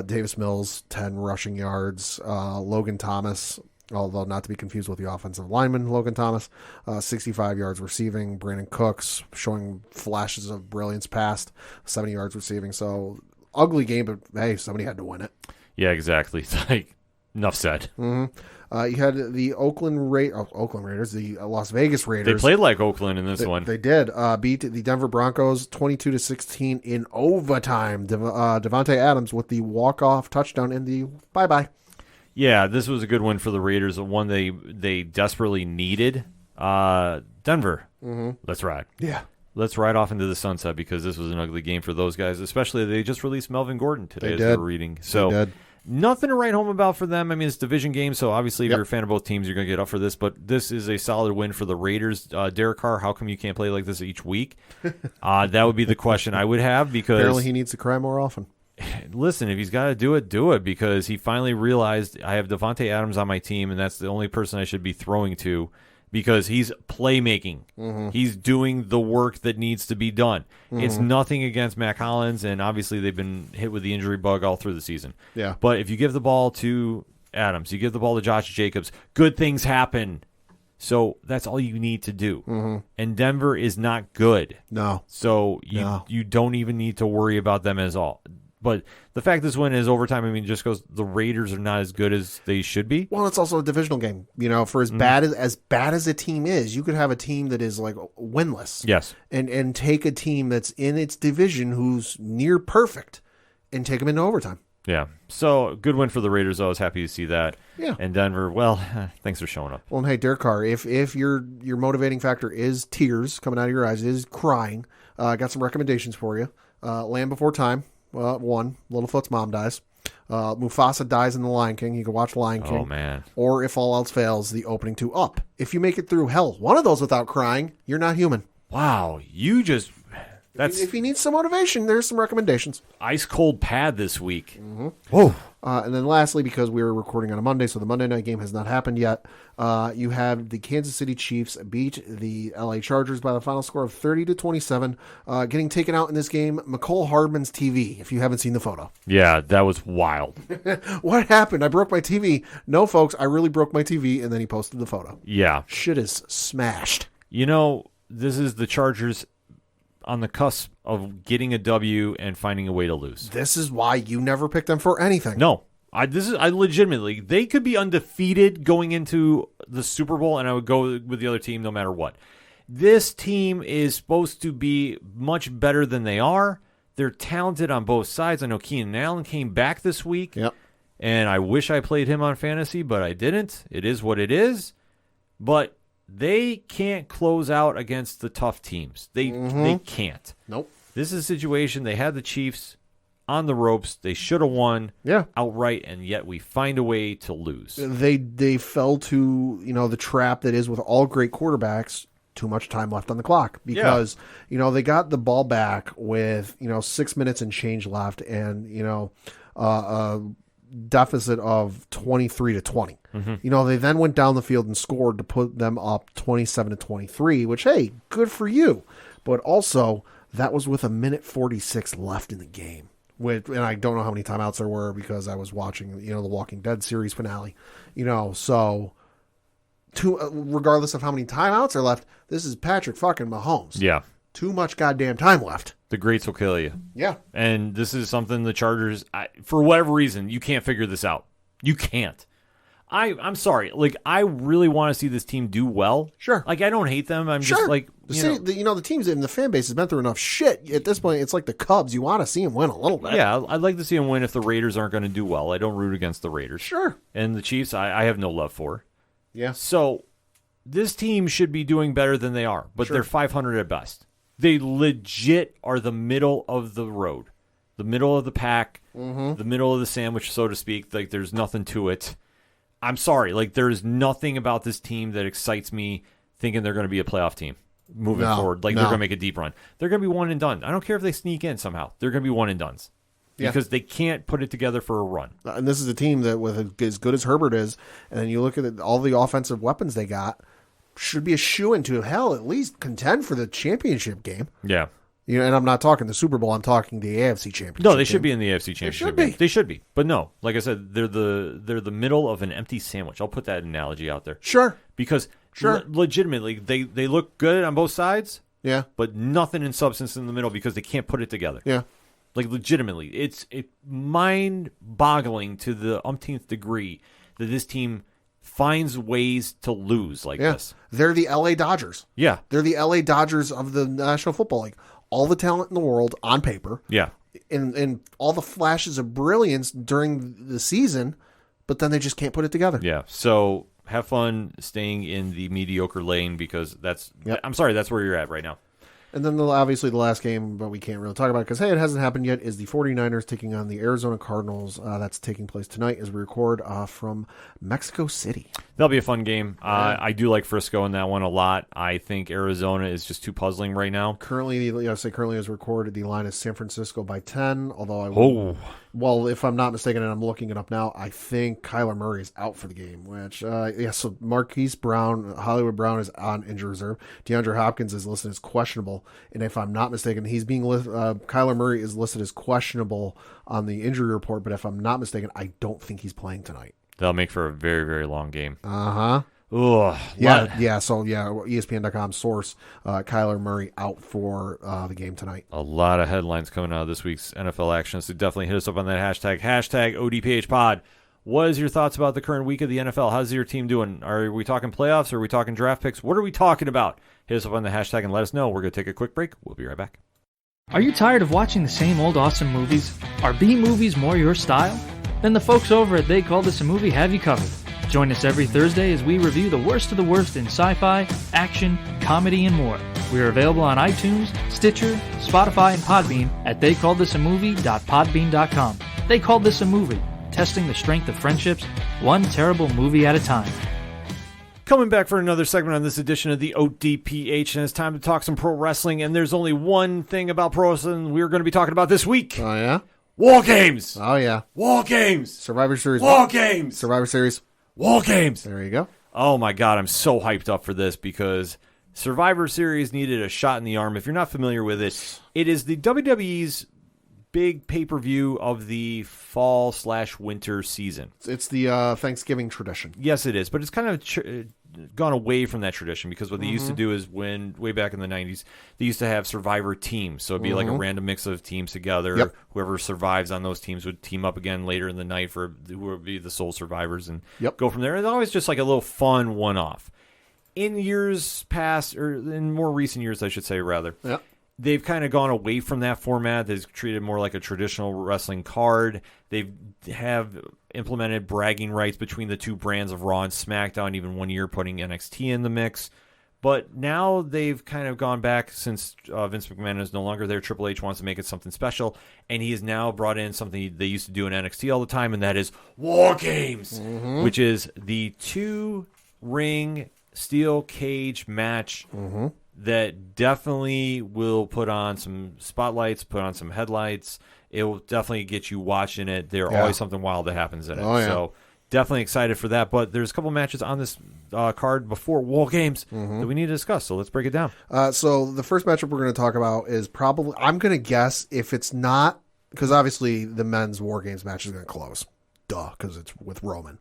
Davis Mills, 10 rushing yards. Logan Thomas, although not to be confused with the offensive lineman, Logan Thomas, 65 yards receiving. Brandon Cooks showing flashes of brilliance past, 70 yards receiving. So, ugly game, but hey, somebody had to win it. Yeah, exactly. Like, enough said. Mm-hmm. You had the Oakland Raiders, the Las Vegas Raiders. They played like Oakland in this one. They did. Beat the Denver Broncos 22-16 in overtime. Devontae Adams with the walk-off touchdown in the bye-bye. Yeah, this was a good win for the Raiders, one they desperately needed. Denver, let's ride. Yeah. Let's ride off into the sunset because this was an ugly game for those guys, especially they just released Melvin Gordon today as we're reading. So nothing to write home about for them. I mean, it's a division game, so obviously if you're a fan of both teams, you're going to get up for this. But this is a solid win for the Raiders. Derek Carr, how come you can't play like this each week? That would be the question I would have because apparently he needs to cry more often. Listen, if he's got to do it because he finally realized I have Devontae Adams on my team, and that's the only person I should be throwing to. Because he's playmaking. He's doing the work that needs to be done. It's nothing against Mac Hollins, and obviously they've been hit with the injury bug all through the season. Yeah. But if you give the ball to Adams, you give the ball to Josh Jacobs, good things happen. So that's all you need to do. And Denver is not good. No. So you don't even need to worry about them as all. But the fact this win is overtime, I mean, just goes the Raiders are not as good as they should be. Well, it's also a divisional game. For as bad as a team is, you could have a team that is like winless. Yes. And take a team that's in its division who's near perfect and take them into overtime. Yeah. So good win for the Raiders. I was happy to see that. Yeah. And Denver, well, thanks for showing up. Well, and hey, Derek Carr, if your motivating factor is tears coming out of your eyes, is crying, I got some recommendations for you. Land Before Time. One, Littlefoot's mom dies. Mufasa dies in The Lion King. You can watch Lion King. Oh, man. Or if all else fails, the opening to Up. If you make it through hell, one of those without crying, you're not human. Wow. You just... If you need some motivation, there's some recommendations. Ice cold pad this week. Whoa. And then lastly, because we were recording on a Monday, so the Monday night game has not happened yet, you have the Kansas City Chiefs beat the LA Chargers by the final score of 30-27. Getting taken out in this game, McCole Hardman's TV, if you haven't seen the photo. Yeah, that was wild. What happened? I broke my TV. No, folks, I really broke my TV, and then he posted the photo. Yeah. Shit is smashed. This is the Chargers on the cusp of getting a W and finding a way to lose. This is why you never picked them for anything. No, I legitimately, they could be undefeated going into the Super Bowl, and I would go with the other team no matter what. This team is supposed to be much better than they are. They're talented on both sides. I know Keenan Allen came back this week, and I wish I played him on fantasy, but I didn't. It is what it is. But they can't close out against the tough teams. They can't. Nope. This is a situation. They had the Chiefs on the ropes. They should have won outright, and yet we find a way to lose. They fell to the trap that is with all great quarterbacks. Too much time left on the clock because they got the ball back with 6 minutes and change left, and a deficit of 23-20. They then went down the field and scored to put them up 27-23, which, hey, good for you. But also that was with 1:46 left in the game. And I don't know how many timeouts there were because I was watching the Walking Dead series finale. So regardless of how many timeouts are left, this is Patrick fucking Mahomes. Yeah. Too much goddamn time left. The greats will kill you. Yeah. And this is something the Chargers, for whatever reason, you can't figure this out. You can't. I'm sorry. Like, I really want to see this team do well. Sure. Like, I don't hate them. I'm just like, the teams and the fan base has been through enough shit. At this point, it's like the Cubs. You want to see them win a little bit. Yeah, I'd like to see them win if the Raiders aren't going to do well. I don't root against the Raiders. Sure. And the Chiefs, I have no love for. Yeah. So this team should be doing better than they are, but they're 500 at best. They legit are the middle of the road, the middle of the pack, the middle of the sandwich, so to speak. Like, there's nothing to it. I'm sorry. Like, there's nothing about this team that excites me thinking they're going to be a playoff team moving forward. Like, they're going to make a deep run. They're going to be one and done. I don't care if they sneak in somehow. They're going to be one and dones. Because they can't put it together for a run. And this is a team that, with as good as Herbert is, and then you look at all the offensive weapons they got, should be a shoo-in to hell, at least contend for the championship game. Yeah. And I'm not talking the Super Bowl, I'm talking the AFC championship. No, they should be in the AFC championship game. They should be. But no, like I said, they're the middle of an empty sandwich. I'll put that analogy out there. Sure. Because legitimately, they look good on both sides. Yeah. But nothing in substance in the middle because they can't put it together. Yeah. Like, legitimately, it's mind-boggling to the umpteenth degree that this team finds ways to lose like this. They're the LA Dodgers. Yeah. They're the LA Dodgers of the National Football League. All the talent in the world on paper. Yeah. And all the flashes of brilliance during the season, but then they just can't put it together. Yeah. So have fun staying in the mediocre lane because I'm sorry, that's where you're at right now. And then obviously the last game, but we can't really talk about it because, hey, it hasn't happened yet, is the 49ers taking on the Arizona Cardinals. That's taking place tonight as we record from Mexico City. That'll be a fun game. I do like Frisco in that one a lot. I think Arizona is just too puzzling right now. Currently as recorded, the line is San Francisco by 10, although well, if I'm not mistaken, and I'm looking it up now, I think Kyler Murray is out for the game, which, so Marquise Brown, Hollywood Brown is on injured reserve. DeAndre Hopkins is listed as questionable, and if I'm not mistaken, Kyler Murray is listed as questionable on the injury report, but if I'm not mistaken, I don't think he's playing tonight. That'll make for a very, very long game. Uh-huh. Ugh. ESPN.com source, Kyler Murray out for the game tonight. A lot of headlines coming out of this week's NFL action, so definitely hit us up on that hashtag ODPH pod. What is your thoughts about the current week of the NFL? How's your team doing? Are we talking playoffs? Are we talking draft picks? What are we talking about? Hit us up on the hashtag and let us know. We're going to take a quick break. We'll be right back. Are you tired of watching the same old awesome movies? Are B movies more your style? Then the folks over at They Call This a Movie have you covered. Join us every Thursday as we review the worst of the worst in sci-fi, action, comedy, and more. We are available on iTunes, Stitcher, Spotify, and Podbean at theycalledthisamovie.podbean.com. They Called This a Movie, testing the strength of friendships, one terrible movie at a time. Coming back for another segment on this edition of the ODPH, and it's time to talk some pro wrestling, and there's only one thing about pro wrestling we're going to be talking about this week. Oh, yeah? Wargames! Oh, yeah. Wargames! Survivor Series. Wargames! Survivor Series. Wargames! There you go. Oh, my God, I'm so hyped up for this because Survivor Series needed a shot in the arm. If you're not familiar with it, it is the WWE's big pay-per-view of the fall/winter season. It's the Thanksgiving tradition. Yes, it is, but it's kind of gone away from that tradition because what they used to do is way back in the 90s, they used to have survivor teams. So it'd be like a random mix of teams together. Yep. Whoever survives on those teams would team up again later in the night for who would be the sole survivors and go from there. It's always just like a little fun one-off. In years past, or in more recent years, I should say, rather, they've kind of gone away from that format. They've treated more like a traditional wrestling card. They have implemented bragging rights between the two brands of Raw and SmackDown, even 1 year putting NXT in the mix. But now they've kind of gone back since Vince McMahon is no longer there. Triple H wants to make it something special, and he has now brought in something they used to do in NXT all the time, and that is Wargames, which is the 2-ring steel cage match that definitely will put on some spotlights, put on some headlights. It will definitely get you watching it. There's always something wild that happens in it. So definitely excited for that. But there's a couple matches on this card before Wargames that we need to discuss. So let's break it down. So the first matchup we're going to talk about is probably, I'm going to guess if it's not, because obviously the men's Wargames match is going to close. Duh, because it's with Roman.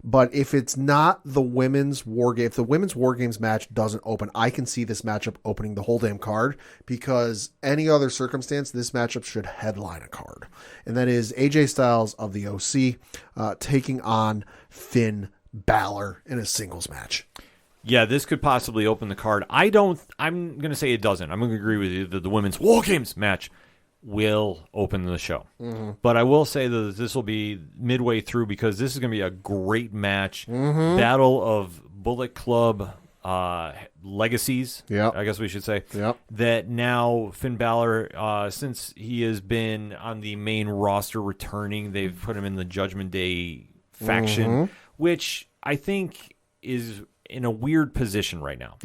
But if it's not the women's Wargames, if the women's Wargames match doesn't open, I can see this matchup opening the whole damn card, because any other circumstance, this matchup should headline a card. And that is AJ Styles of the OC taking on Finn Balor in a singles match. Yeah, this could possibly open the card. I'm going to say it doesn't. I'm going to agree with you that the women's Wargames match will open the show. But I will say that this will be midway through, because this is going to be a great match. Battle of Bullet Club legacies, I guess we should say. That now Finn Balor, since he has been on the main roster returning, they've put him in the Judgment Day faction, which I think is in a weird position right now.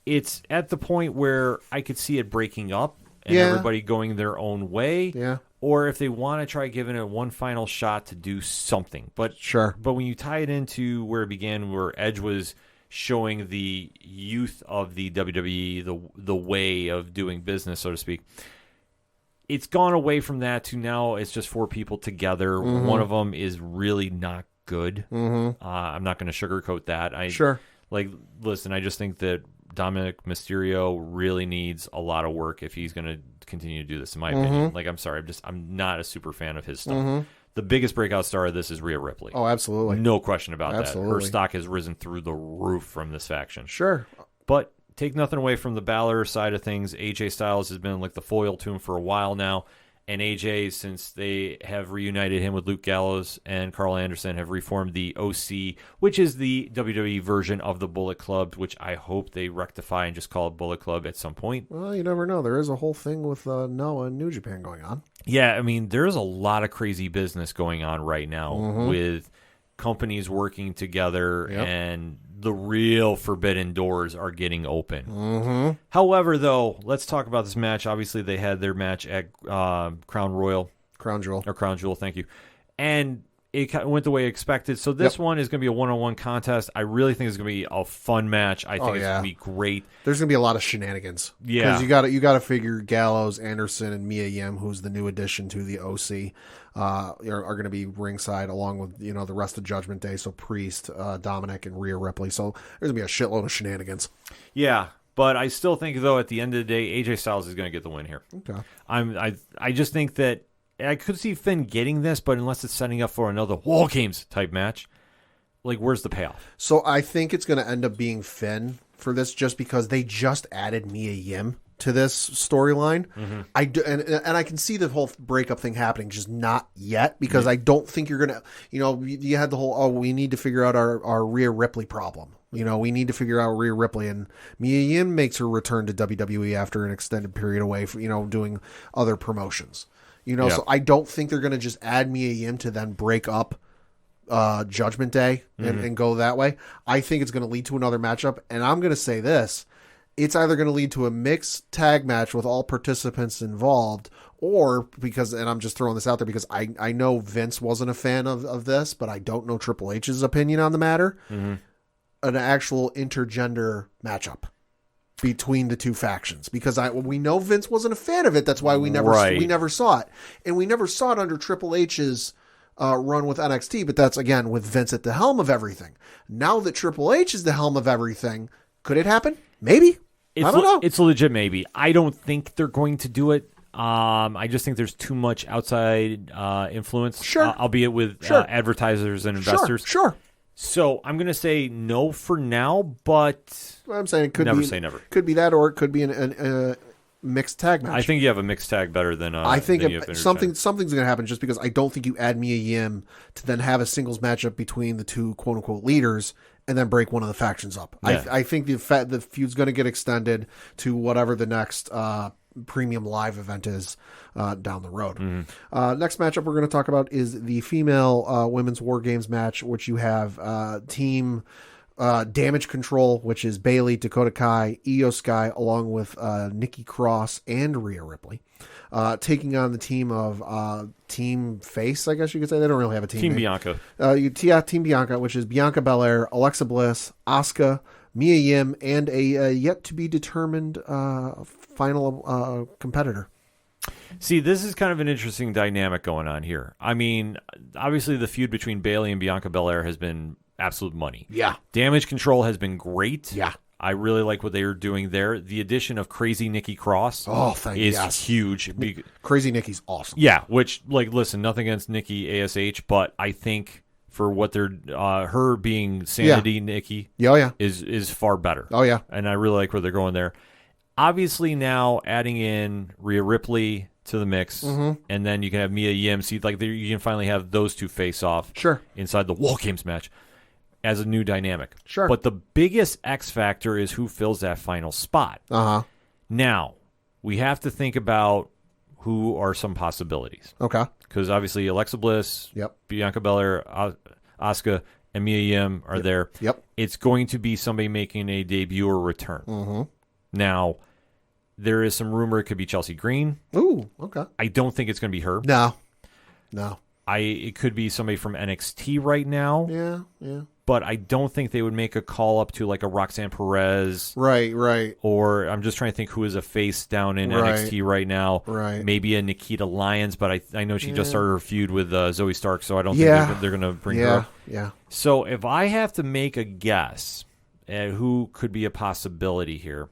It's at the point where I could see it breaking up and everybody going their own way. Or if they want to try giving it one final shot to do something. But but when you tie it into where it began, where Edge was showing the youth of the WWE, the way of doing business, so to speak, it's gone away from that to now it's just 4 people together. One of them is really not good. I'm not going to sugarcoat that. Listen, I just think that Dominic Mysterio really needs a lot of work if he's going to continue to do this, in my opinion. Like, I'm sorry, I'm not a super fan of his stuff. The biggest breakout star of this is Rhea Ripley. Oh, absolutely. No question about that. Her stock has risen through the roof from this faction. But take nothing away from the Balor side of things. AJ Styles has been like the foil to him for a while now. And AJ, since they have reunited him with Luke Gallows and Carl Anderson, have reformed the OC, which is the WWE version of the Bullet Club, which I hope they rectify and just call it Bullet Club at some point. Well, you never know. There is a whole thing with Noah and New Japan going on. Yeah, I mean, there's a lot of crazy business going on right now with companies working together, and the real forbidden doors are getting open. However, though, let's talk about this match. Obviously, they had their match at Crown Jewel, thank you. And it went the way expected. So this one is going to be a one-on-one contest. I really think it's going to be a fun match. I think it's going to be great. There's going to be a lot of shenanigans. Because you got to figure Gallows, Anderson, and Mia Yim, who's the new addition to the OC, are going to be ringside along with the rest of Judgment Day. So Priest, Dominic, and Rhea Ripley. So there's going to be a shitload of shenanigans. Yeah. But I still think, though, at the end of the day, AJ Styles is going to get the win here. I just think that I could see Finn getting this, but unless it's setting up for another Wargames type match, like, where's the payoff? So I think it's going to end up being Finn for this, just because they just added Mia Yim to this storyline. And I can see the whole breakup thing happening, just not yet, because I don't think you're going to, you had the whole, we need to figure out our Rhea Ripley problem. We need to figure out Rhea Ripley, and Mia Yim makes her return to WWE after an extended period away from, doing other promotions. So I don't think they're going to just add Mia Yim to then break up Judgment Day and go that way. I think it's going to lead to another matchup, and I'm going to say this. It's either going to lead to a mixed tag match with all participants involved, or and I'm just throwing this out there because I know Vince wasn't a fan of this, but I don't know Triple H's opinion on the matter, an actual intergender matchup. between the two factions, because we know Vince wasn't a fan of it. That's why we never saw it, and we never saw it under Triple H's run with NXT. But that's again with Vince at the helm of everything. Now that Triple H is the helm of everything, could it happen? Maybe. I don't know. It's a legit maybe. I don't think they're going to do it. I just think there's too much outside influence, albeit with advertisers and investors. Sure. So I'm going to say no for now, but I'm saying it could never be, say never. Could be that, or it could be a mixed tag match. I think you have a mixed tag better than I think something's going to happen, just because I don't think you add Mia Yim to then have a singles matchup between the two quote unquote leaders and then break one of the factions up. Yeah. I think the feud's going to get extended to whatever the next premium live event is down the road. Next matchup we're going to talk about is the female women's Wargames match, which you have team Damage Control, which is Bayley, Dakota Kai, Io Sky, along with Nikki Cross and Rhea Ripley, taking on the team of Team Face, I guess you could say. They don't really have a team name. Bianca. Team Bianca, which is Bianca Belair, Alexa Bliss, Asuka, Mia Yim, and a yet-to-be-determined final competitor. See, this is kind of an interesting dynamic going on here. I mean, obviously the feud between Bayley and Bianca Belair has been absolute money. Yeah. Damage Control has been great. Yeah. I really like what they are doing there. The addition of Crazy Nikki Cross is huge. Crazy Nikki's awesome. Yeah, which, listen, nothing against Nikki ASH, but I think for what they're her being Sanity Nikki is far better. Oh, yeah. And I really like where they're going there. Obviously now adding in Rhea Ripley to the mix, and then you can have Mia Yim. See, you can finally have those two face off inside the Wargames match as a new dynamic. Sure. But the biggest X factor is who fills that final spot. Now, we have to think about who are some possibilities. Okay. Because obviously Alexa Bliss, Bianca Belair, Asuka, and Mia Yim are there. Yep. It's going to be somebody making a debut or return. Now, there is some rumor it could be Chelsea Green. Ooh, okay. I don't think it's going to be her. No. It could be somebody from NXT right now. Yeah. But I don't think they would make a call up to like a Roxanne Perez. Right. Or I'm just trying to think who is a face down in NXT right now. Right. Maybe a Nikita Lyons, but I know she just started her feud with Zoe Stark, so I don't think they're going to bring her up. Yeah. So if I have to make a guess at who could be a possibility here,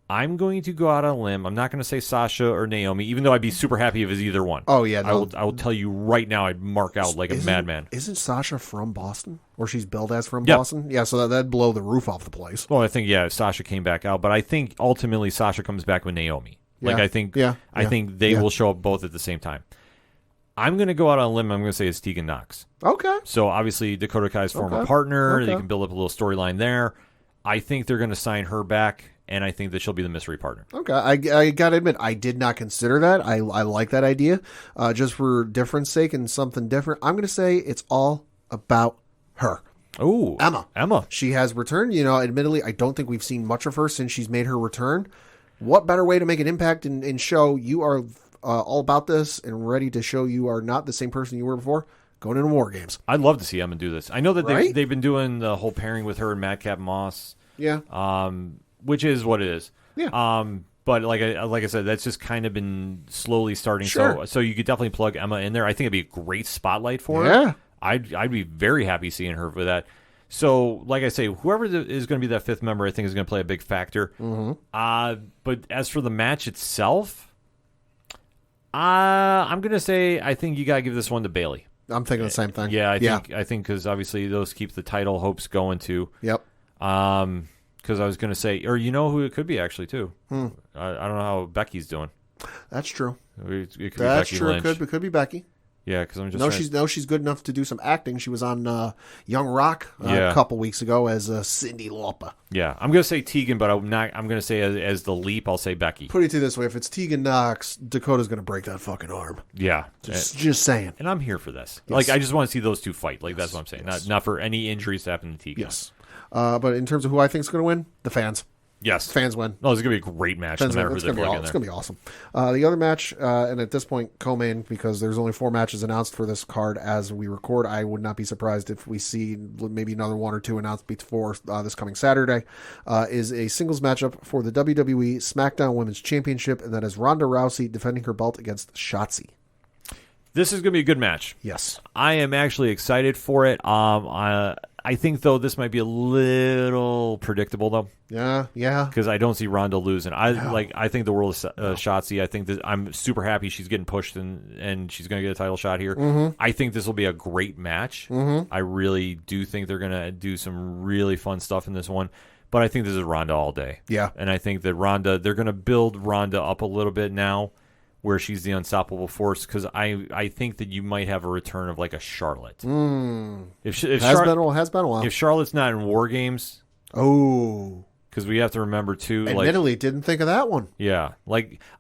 I'm going to go out on a limb. I'm not going to say Sasha or Naomi, even though I'd be super happy if it was either one. Oh, yeah. No. I will tell you right now, I'd mark out like a madman. Isn't Sasha from Boston? Or she's billed as from Boston? Yeah, so that'd blow the roof off the place. Well, I think, Sasha came back out. But I think ultimately Sasha comes back with Naomi. I think they will show up both at the same time. I'm going to go out on a limb. I'm going to say it's Tegan Nox. Okay. So obviously Dakota Kai's former partner. You can build up a little storyline there. I think they're going to sign her back. And I think that she'll be the mystery partner. Okay, I got to admit, I did not consider that. I like that idea. Just for difference sake and something different, I'm going to say it's all about her. Oh, Emma. She has returned. Admittedly, I don't think we've seen much of her since she's made her return. What better way to make an impact and show you are all about this and ready to show you are not the same person you were before? Going into Wargames. I'd love to see Emma do this. I know that they've been doing the whole pairing with her and Madcap Moss. Yeah. Which is what it is. Yeah. But like I said, that's just kind of been slowly starting. Sure. So you could definitely plug Emma in there. I think it'd be a great spotlight for her. Yeah. I'd be very happy seeing her for that. So, like I say, whoever is going to be that fifth member, I think is going to play a big factor. But as for the match itself, I'm going to say I think you got to give this one to Bayley. I'm thinking the same thing. Yeah, I think because obviously those keep the title hopes going too. Yep. Because I was going to say, or you know who it could be actually too. I don't know how Becky's doing. That's true. It could be That's Becky true. Lynch. It could be Becky. Yeah, because I'm just she's good enough to do some acting. She was on Young Rock a couple weeks ago as Cyndi Lauper. Yeah, I'm going to say Tegan, but I'm going to say as the leap, I'll say Becky. Put it to you this way: if it's Tegan Nox, Dakota's going to break that fucking arm. Yeah, just saying. And I'm here for this. Yes. I just want to see those two fight. That's what I'm saying. Not for any injuries to happen to Tegan. Yes. But in terms of who I think is going to win, the fans. Yes. Fans win. No, it's going to be a great match. Fans no matter win. who It's they going plug in to there. be awesome. The other match, and at this point, co-main, because there's only 4 matches announced for this card as we record. I would not be surprised if we see maybe another 1 or 2 announced before this coming Saturday, is a singles matchup for the WWE SmackDown Women's Championship, and that is Ronda Rousey defending her belt against Shotzi. This is going to be a good match. Yes. I am actually excited for it. I think, though, this might be a little predictable, though. Yeah. Because I don't see Ronda losing. I think the world is Shotzi. I think that I'm super happy she's getting pushed and she's going to get a title shot here. Mm-hmm. I think this will be a great match. I really do think they're going to do some really fun stuff in this one. But I think this is Ronda all day. Yeah. And I think that they're going to build Ronda up a little bit now, where she's the unstoppable force, because I think that you might have a return of like a Charlotte. If Has been a while. if Charlotte's not in War Games, because we have to remember too. Admittedly, didn't think of that one. Yeah,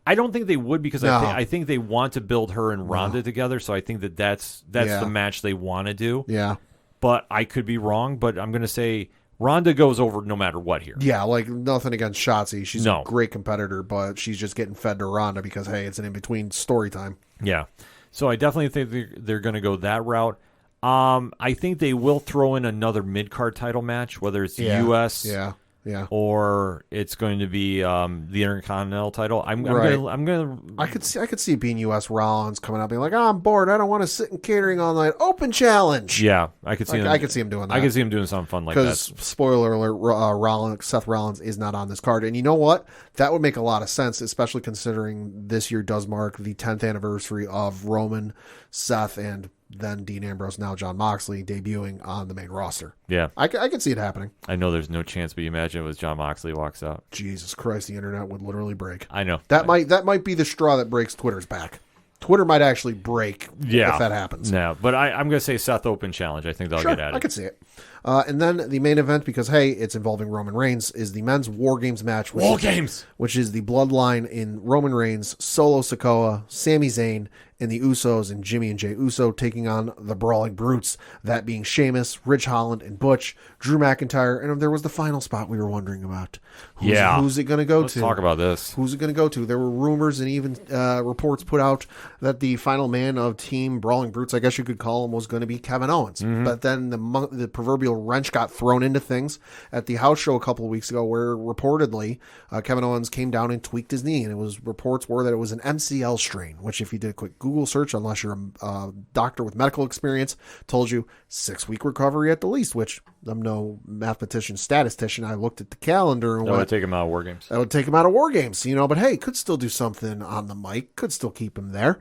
I don't think they would, because No. I think they want to build her and Ronda together. So I think that's the match they want to do. Yeah. But I could be wrong. But I'm going to say Ronda goes over no matter what here. Yeah, nothing against Shotzi. She's a great competitor, but she's just getting fed to Ronda because, hey, it's an in-between story time. Yeah. So I definitely think they're going to go that route. I think they will throw in another mid-card title match, whether it's U.S. Yeah. or it's going to be the Intercontinental title. I'm gonna. I could see it being U.S. Rollins coming up being like, I'm bored. I don't want to sit in catering all night. Open challenge. Yeah, I could see. I could see him doing that. I could see him doing something fun like that. Because spoiler alert, Seth Rollins is not on this card, and you know what? That would make a lot of sense, especially considering this year does mark the 10th anniversary of Roman, Seth, and then Dean Ambrose, now Jon Moxley, debuting on the main roster. Yeah. I could see it happening. I know there's no chance, but you imagine it was Jon Moxley walks out. Jesus Christ, the internet would literally break. I know. That might be the straw that breaks Twitter's back. Twitter might actually break if that happens. No, but I'm going to say Seth Open Challenge. I think they'll get at it. I could see it. And then the main event, because, hey, it's involving Roman Reigns, is the men's War Games match. Which is the bloodline in Roman Reigns, Solo Sikoa, Sami Zayn, and the Usos, and Jimmy and Jey Uso taking on the Brawling Brutes, that being Sheamus, Ridge Holland, and Butch, Drew McIntyre, and there was the final spot we were wondering about. Who's it going to go to? Let's talk about this. Who's it going to go to? There were rumors and even reports put out that the final man of Team Brawling Brutes, I guess you could call him, was going to be Kevin Owens. Mm-hmm. But then the proverbial wrench got thrown into things at the house show a couple of weeks ago, where reportedly Kevin Owens came down and tweaked his knee, and reports were that it was an MCL strain, which if you did a quick Google search, unless you're a doctor with medical experience, told you 6-week recovery at the least, which I'm no mathematician, statistician. I looked at the calendar and that would take him out of War Games. That would take him out of War Games, but hey, could still do something on the mic, could still keep him there.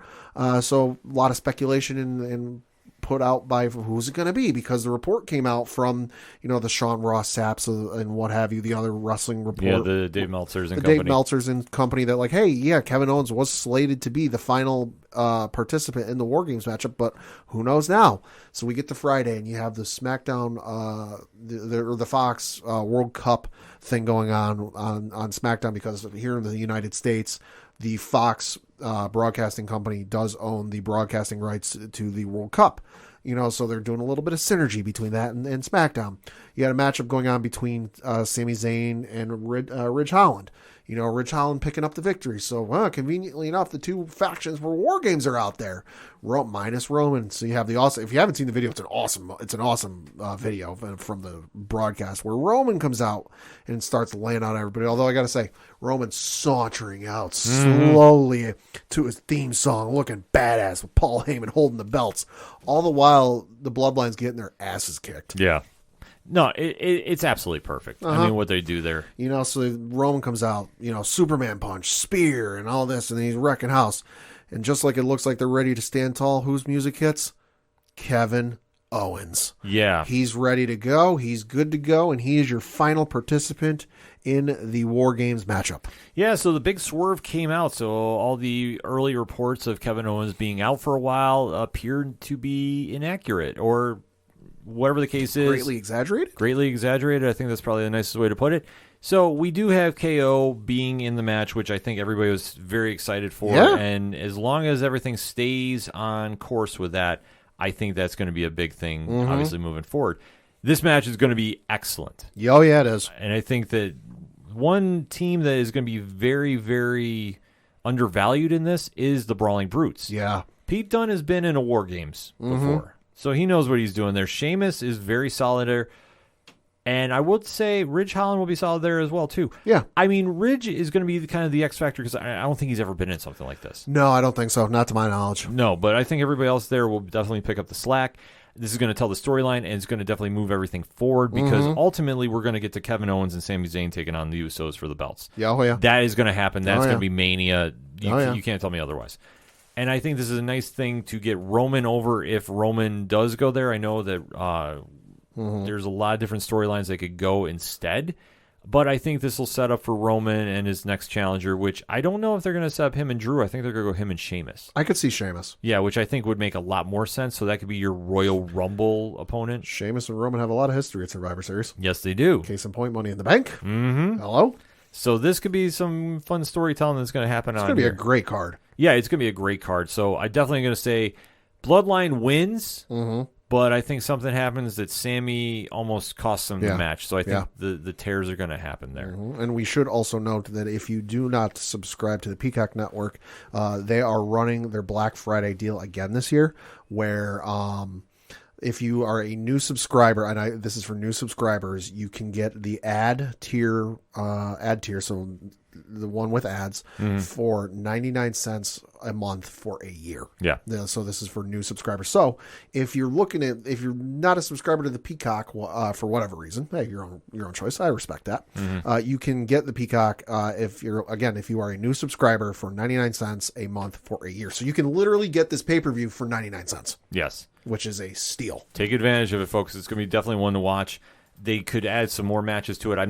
So a lot of speculation and put out by who's it going to be, because the report came out from the Sean Ross Sapps and what have you, the other wrestling report, the Dave Meltzers and company, that like, hey, yeah, Kevin Owens was slated to be the final participant in the War Games matchup, but who knows now? So we get to Friday and you have the SmackDown the Fox World Cup thing going on SmackDown, because here in the United States, the Fox broadcasting company does own the broadcasting rights to the World Cup. So they're doing a little bit of synergy between that and SmackDown. You had a matchup going on between Sami Zayn and Ridge Holland. Ridge Holland picking up the victory. So, conveniently enough, the two factions for War Games are out there, minus Roman. So you have if you haven't seen the video, it's an awesome video from the broadcast where Roman comes out and starts laying out everybody. Although I got to say, Roman sauntering out slowly to his theme song, looking badass with Paul Heyman holding the belts. All the while, the Bloodline's getting their asses kicked. Yeah. No, it's absolutely perfect. I mean, what they do there. So Roman comes out, Superman punch, spear, and all this, and then he's wrecking house. And just like it looks like they're ready to stand tall, whose music hits? Kevin Owens. Yeah. He's ready to go. He's good to go, and he is your final participant in the War Games matchup. Yeah, so the big swerve came out. So all the early reports of Kevin Owens being out for a while appeared to be inaccurate, or whatever the case is. Greatly exaggerated. I think that's probably the nicest way to put it. So we do have KO being in the match, which I think everybody was very excited for. Yeah. And as long as everything stays on course with that, I think that's going to be a big thing, obviously, moving forward. This match is going to be excellent. Oh, yeah, it is. And I think that One team that is going to be very, very undervalued in this is the Brawling Brutes. Yeah. Pete Dunne has been in a War Games before, so he knows what he's doing there. Sheamus is very solid there. And I would say Ridge Holland will be solid there as well, too. Yeah. I mean, Ridge is going to be kind of the X factor because I don't think he's ever been in something like this. No, I don't think so. Not to my knowledge. No, but I think everybody else there will definitely pick up the slack. This is going to tell the storyline, and it's going to definitely move everything forward because ultimately we're going to get to Kevin Owens and Sami Zayn taking on the Usos for the belts. Yeah, oh yeah. That is going to happen. That's going yeah. to be Mania. You can't tell me otherwise. And I think this is a nice thing to get Roman over if Roman does go there. I know that there's a lot of different storylines they could go instead. But I think this will set up for Roman and his next challenger, which I don't know if they're going to set up him and Drew. I think they're going to go him and Sheamus. I could see Sheamus. Yeah, which I think would make a lot more sense. So that could be your Royal Rumble opponent. Sheamus and Roman have a lot of history at Survivor Series. Yes, they do. Case in point, Money in the Bank. Mm-hmm. Hello? So this could be some fun storytelling that's going to happen It's on going to be here. a great card. Yeah, it's going to be a great card. So I definitely going to say Bloodline wins. But I think something happens that Sammy almost costs them the match. So I think the tears are going to happen there. And we should also note that if you do not subscribe to the Peacock Network, they are running their Black Friday deal again this year, where if you are a new subscriber, and this is for new subscribers, you can get the ad tier, so the one with ads, for 99 cents a month for a year. Yeah. So this is for new subscribers. So if you're not a subscriber to the Peacock for whatever reason, hey, your own choice. I respect that. You can get the Peacock if you are a new subscriber for 99 cents a month for a year. So you can literally get this pay-per-view for 99 cents. Yes. Which is a steal. Take advantage of it, folks. It's going to be definitely one to watch. They could add some more matches to it. I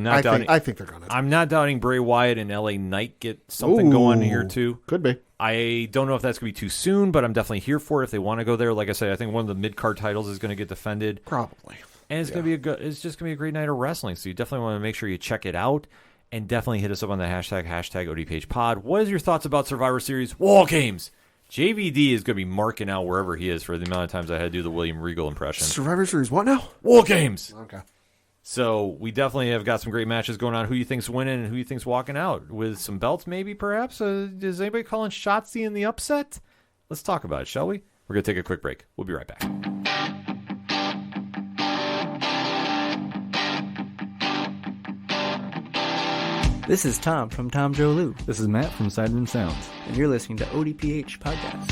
think they're going to. I'm not doubting Bray Wyatt and LA Knight get something going here too. Could be. I don't know if that's going to be too soon, but I'm definitely here for it if they want to go there. Like I said, I think one of the mid-card titles is going to get defended. Probably. And it's going to be it's just going to be a great night of wrestling. So you definitely want to make sure you check it out and definitely hit us up on the hashtag ODPH pod. What is your thoughts about Survivor Series War Games? JVD is going to be marking out wherever he is for the amount of times I had to do the William Regal impression. Survivor Series what now? War Games. Okay. So we definitely have got some great matches going on. Who you think's winning and who you think's walking out with some belts, maybe perhaps? Is anybody calling Shotzi in the upset? Let's talk about it, shall we? We're gonna take a quick break. We'll be right back. This is Tom from Tom Joe Lou, This is Matt from Sideroom Sounds. and you're listening to ODPH Podcast.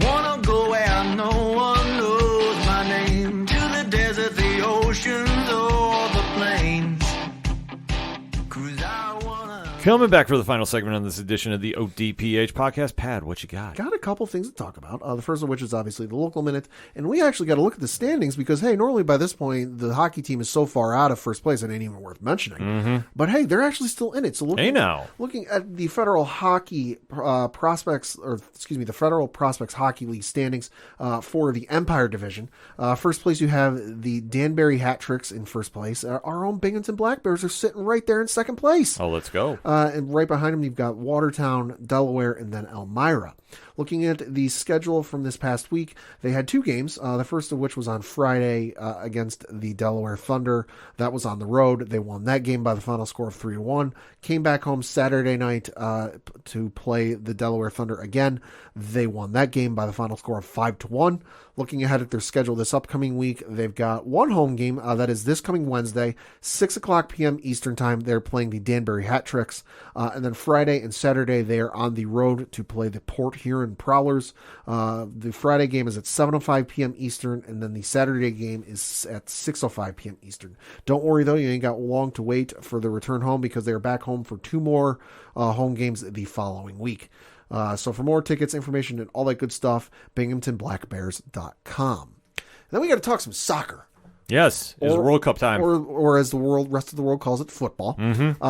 Wanna go where no one knows my name, to the desert, the oceans, or the plains. 'Cause I wanna... Coming back for the final segment on this edition of the ODPH podcast. Pad, what you got? Got a couple things to talk about. The first of which is obviously the local minute. And we actually got to look at the standings because, hey, normally by this point, the hockey team is so far out of first place, it ain't even worth mentioning. But, hey, they're actually still in it. So looking at the Federal Hockey the Federal Prospects Hockey League standings for the Empire Division. First place, you have the Danbury Hat Tricks in first place. Our own Binghamton Black Bears are sitting right there in second place. Oh, let's go. And right behind them, you've got Watertown, Delaware, and then Elmira. Looking at the schedule from this past week, they had two games, the first of which was on Friday against the Delaware Thunder. That was on the road. They won that game by the final score of 3-1. Came back home Saturday night to play the Delaware Thunder again. They won that game by the final score of 5-1. Looking ahead at their schedule this upcoming week, they've got one home game, that is this coming Wednesday, 6 o'clock p.m. Eastern Time. They're playing the Danbury Hat Tricks. And then Friday and Saturday, they are on the road to play the Port Huron Prowlers. The Friday game is at 7:05 p.m. Eastern, and then the Saturday game is at 6:05 p.m. Eastern. Don't worry, though, you ain't got long to wait for the return home because they're back home for two more home games the following week. So for more tickets, information, and all that good stuff, BinghamtonBlackBears.com. And then we got to talk some soccer. Yes, it's World Cup time. Or as the rest of the world calls it, football.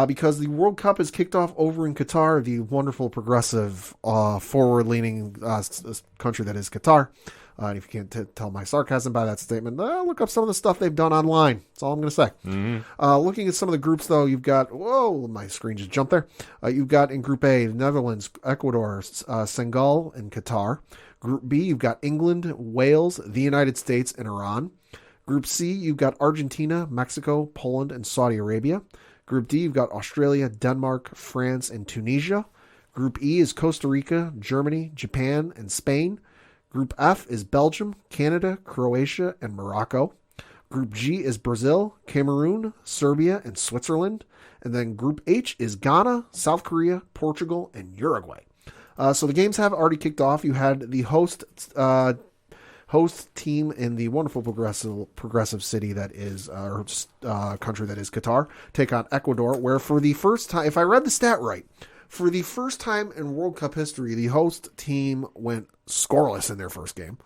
Because the World Cup is kicked off over in Qatar, the wonderful, progressive, forward-leaning country that is Qatar. And if you can't tell my sarcasm by that statement, look up some of the stuff they've done online. That's all I'm going to say. Looking at some of the groups, though, you've got... Whoa, my screen just jumped there. You've got in Group A, the Netherlands, Ecuador, Senegal, and Qatar. Group B, you've got England, Wales, the United States, and Iran. Group C, you've got Argentina, Mexico, Poland, and Saudi Arabia. Group D, you've got Australia, Denmark, France, and Tunisia. Group E is Costa Rica, Germany, Japan, and Spain. Group F is Belgium, Canada, Croatia, and Morocco. Group G is Brazil, Cameroon, Serbia, and Switzerland. And then Group H is Ghana, South Korea, Portugal, and Uruguay. So the games have already kicked off. You had the host team in the wonderful progressive city that is, country that is Qatar, take on Ecuador, where for the first time, if I read the stat right, for the first time in World Cup history, the host team went scoreless in their first game,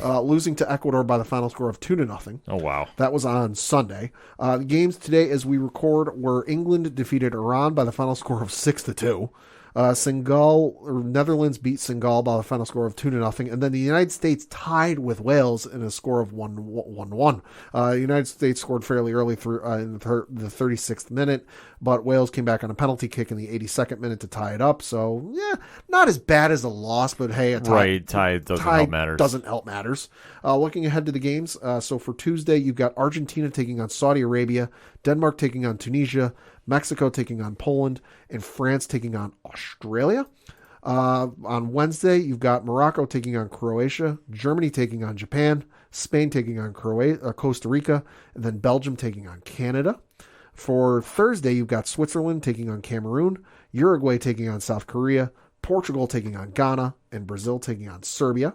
losing to Ecuador by the final score of 2-0. Oh, wow. That was on Sunday. The games today, as we record, were England defeated Iran by the final score of 6-2. Netherlands beat Senegal by the final score of 2-0, and then the United States tied with Wales in a score of 1-1. The United States scored fairly early through in the 36th minute, but Wales came back on a penalty kick in the 82nd minute to tie it up. So yeah, not as bad as a loss, but hey, a tie doesn't help matters. Looking ahead to the games, so for Tuesday you've got Argentina taking on Saudi Arabia, Denmark taking on Tunisia, Mexico taking on Poland, and France taking on Australia. On Wednesday, you've got Morocco taking on Croatia, Germany taking on Japan, Spain taking on Costa Rica, and then Belgium taking on Canada. For Thursday, you've got Switzerland taking on Cameroon, Uruguay taking on South Korea, Portugal taking on Ghana, and Brazil taking on Serbia.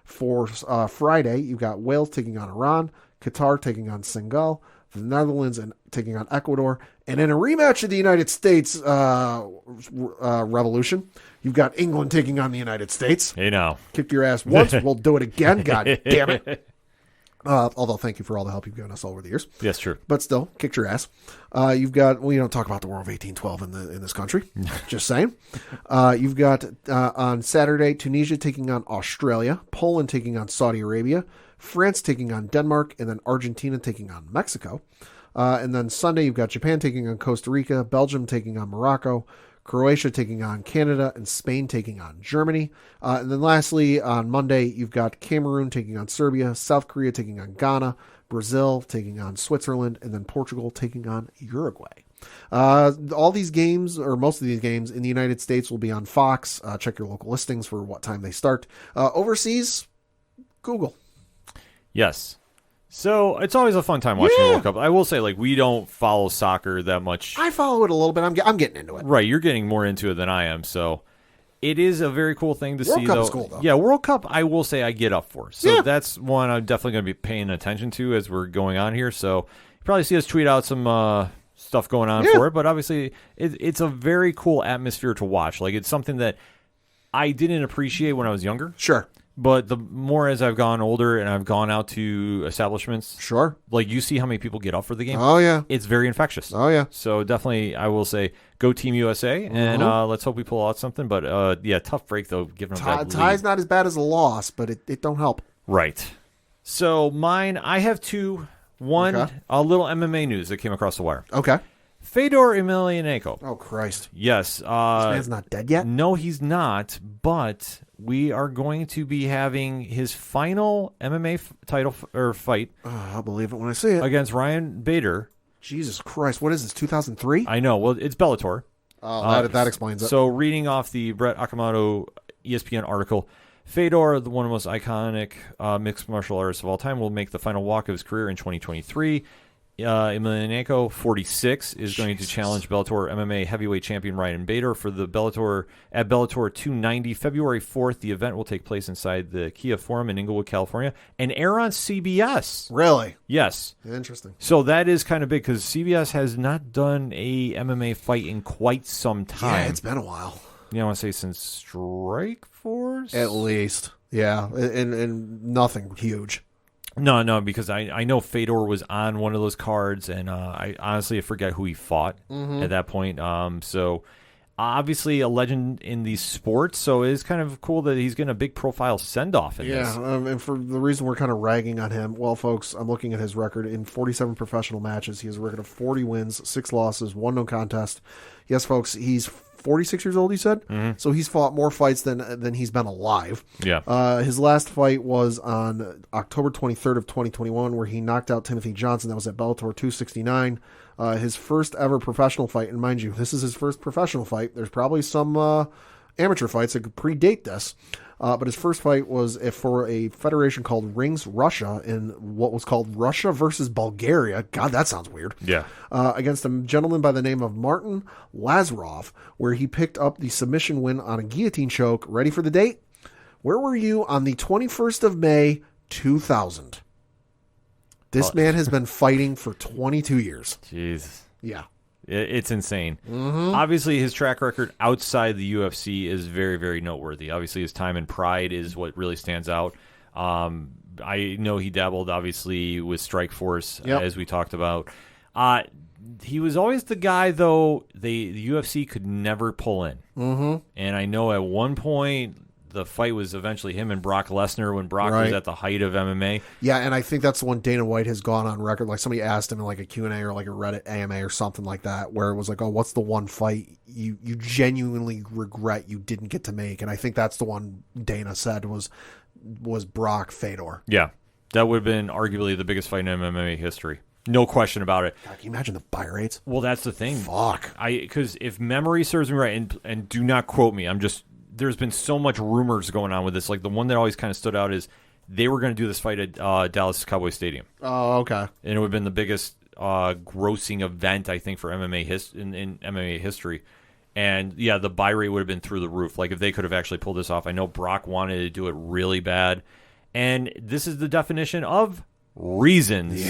For Friday, you've got Wales taking on Iran, Qatar taking on Senegal, the Netherlands taking on Ecuador, and in a rematch of the United States Revolution, you've got England taking on the United States. Hey, now. Kicked your ass once, we'll do it again, god damn it. Although, thank you for all the help you've given us over the years. Yes, true. But still, kicked your ass. You've got, you don't talk about the War of 1812 in this country. Just saying. You've got, on Saturday, Tunisia taking on Australia, Poland taking on Saudi Arabia, France taking on Denmark, and then Argentina taking on Mexico. And then Sunday, you've got Japan taking on Costa Rica, Belgium taking on Morocco, Croatia taking on Canada, and Spain taking on Germany. And then lastly, on Monday, you've got Cameroon taking on Serbia, South Korea taking on Ghana, Brazil taking on Switzerland, and then Portugal taking on Uruguay. All these games, or most of these games in the United States, will be on Fox. Check your local listings for what time they start. Overseas, Google. Yes. So it's always a fun time watching the World Cup. I will say, we don't follow soccer that much. I follow it a little bit. I'm getting into it. Right, you're getting more into it than I am. So it is a very cool thing to see. World Cup is cool, though. Yeah, World Cup, I will say I get up for. So that's one I'm definitely going to be paying attention to as we're going on here. So you probably see us tweet out some stuff going on for it. But obviously, it's a very cool atmosphere to watch. It's something that I didn't appreciate when I was younger. Sure. But the more as I've gone older and I've gone out to establishments, sure, you see how many people get up for the game. Oh yeah, it's very infectious. Oh yeah. So definitely, I will say, go Team USA, and let's hope we pull out something. But tough break though. Given that tie's not as bad as a loss, but it don't help. Right. So mine, I have two. One, a little MMA news that came across the wire. Okay. Fedor Emelianenko. Oh Christ. Yes. This man's not dead yet. No, he's not. But we are going to be having his final MMA title fight. I'll believe it when I see it. Against Ryan Bader. Jesus Christ. What is this, 2003? I know. Well, it's Bellator. Oh, that explains it. So reading off the Brett Okamoto ESPN article, Fedor, one of the most iconic mixed martial artists of all time, will make the final walk of his career in 2023. Emelianenko, 46, is going to challenge Bellator MMA heavyweight champion Ryan Bader for the Bellator 290 February 4th. The event will take place inside the Kia Forum in Inglewood, California, and air on CBS. Really? Yes. Interesting. So that is kind of big because CBS has not done a MMA fight in quite some time. Yeah, it's been a while. I want to say since Strikeforce? At least. Yeah, and nothing huge. No, because I know Fedor was on one of those cards, and I honestly forget who he fought at that point. So obviously a legend in these sports, so it is kind of cool that he's getting a big profile send-off in this. And for the reason we're kind of ragging on him, well, folks, I'm looking at his record. In 47 professional matches, he has a record of 40 wins, 6 losses, 1 no contest. Yes, folks, he's 46 years old, you said? Mm-hmm. So he's fought more fights than he's been alive. Yeah. His last fight was on October 23rd of 2021, where he knocked out Timothy Johnson. That was at Bellator 269. His first ever professional fight, and mind you, this is his first professional fight. There's probably some amateur fights that could predate this. But his first fight was for a federation called Rings Russia in what was called Russia versus Bulgaria. God, that sounds weird. Yeah. Against a gentleman by the name of Martin Lazarov, where he picked up the submission win on a guillotine choke. Ready for the date? Where were you on the 21st of May, 2000? This man has been fighting for 22 years. Jeez. Yeah. It's insane. Mm-hmm. Obviously, his track record outside the UFC is very, very noteworthy. Obviously, his time in Pride is what really stands out. I know he dabbled, obviously, with Strikeforce, as we talked about. He was always the guy, though, the UFC could never pull in. Mm-hmm. And I know at one point, the fight was eventually him and Brock Lesnar when Brock was at the height of MMA. Yeah, and I think that's the one Dana White has gone on record. Like somebody asked him in like a Q&A or like a Reddit AMA or something like that, where it was like, oh, what's the one fight you genuinely regret you didn't get to make? And I think that's the one Dana said was Brock Fedor. Yeah, that would have been arguably the biggest fight in MMA history. No question about it. God, can you imagine the buy rates? Well, that's the thing. Fuck. Because if memory serves me right, and do not quote me, there's been so much rumors going on with this. Like the one that always kind of stood out is they were going to do this fight at Dallas Cowboy Stadium. Oh, okay. And it would have been the biggest grossing event, I think, for MMA in MMA history. And yeah, the buy rate would have been through the roof. Like if they could have actually pulled this off. I know Brock wanted to do it really bad. And this is the definition of reasons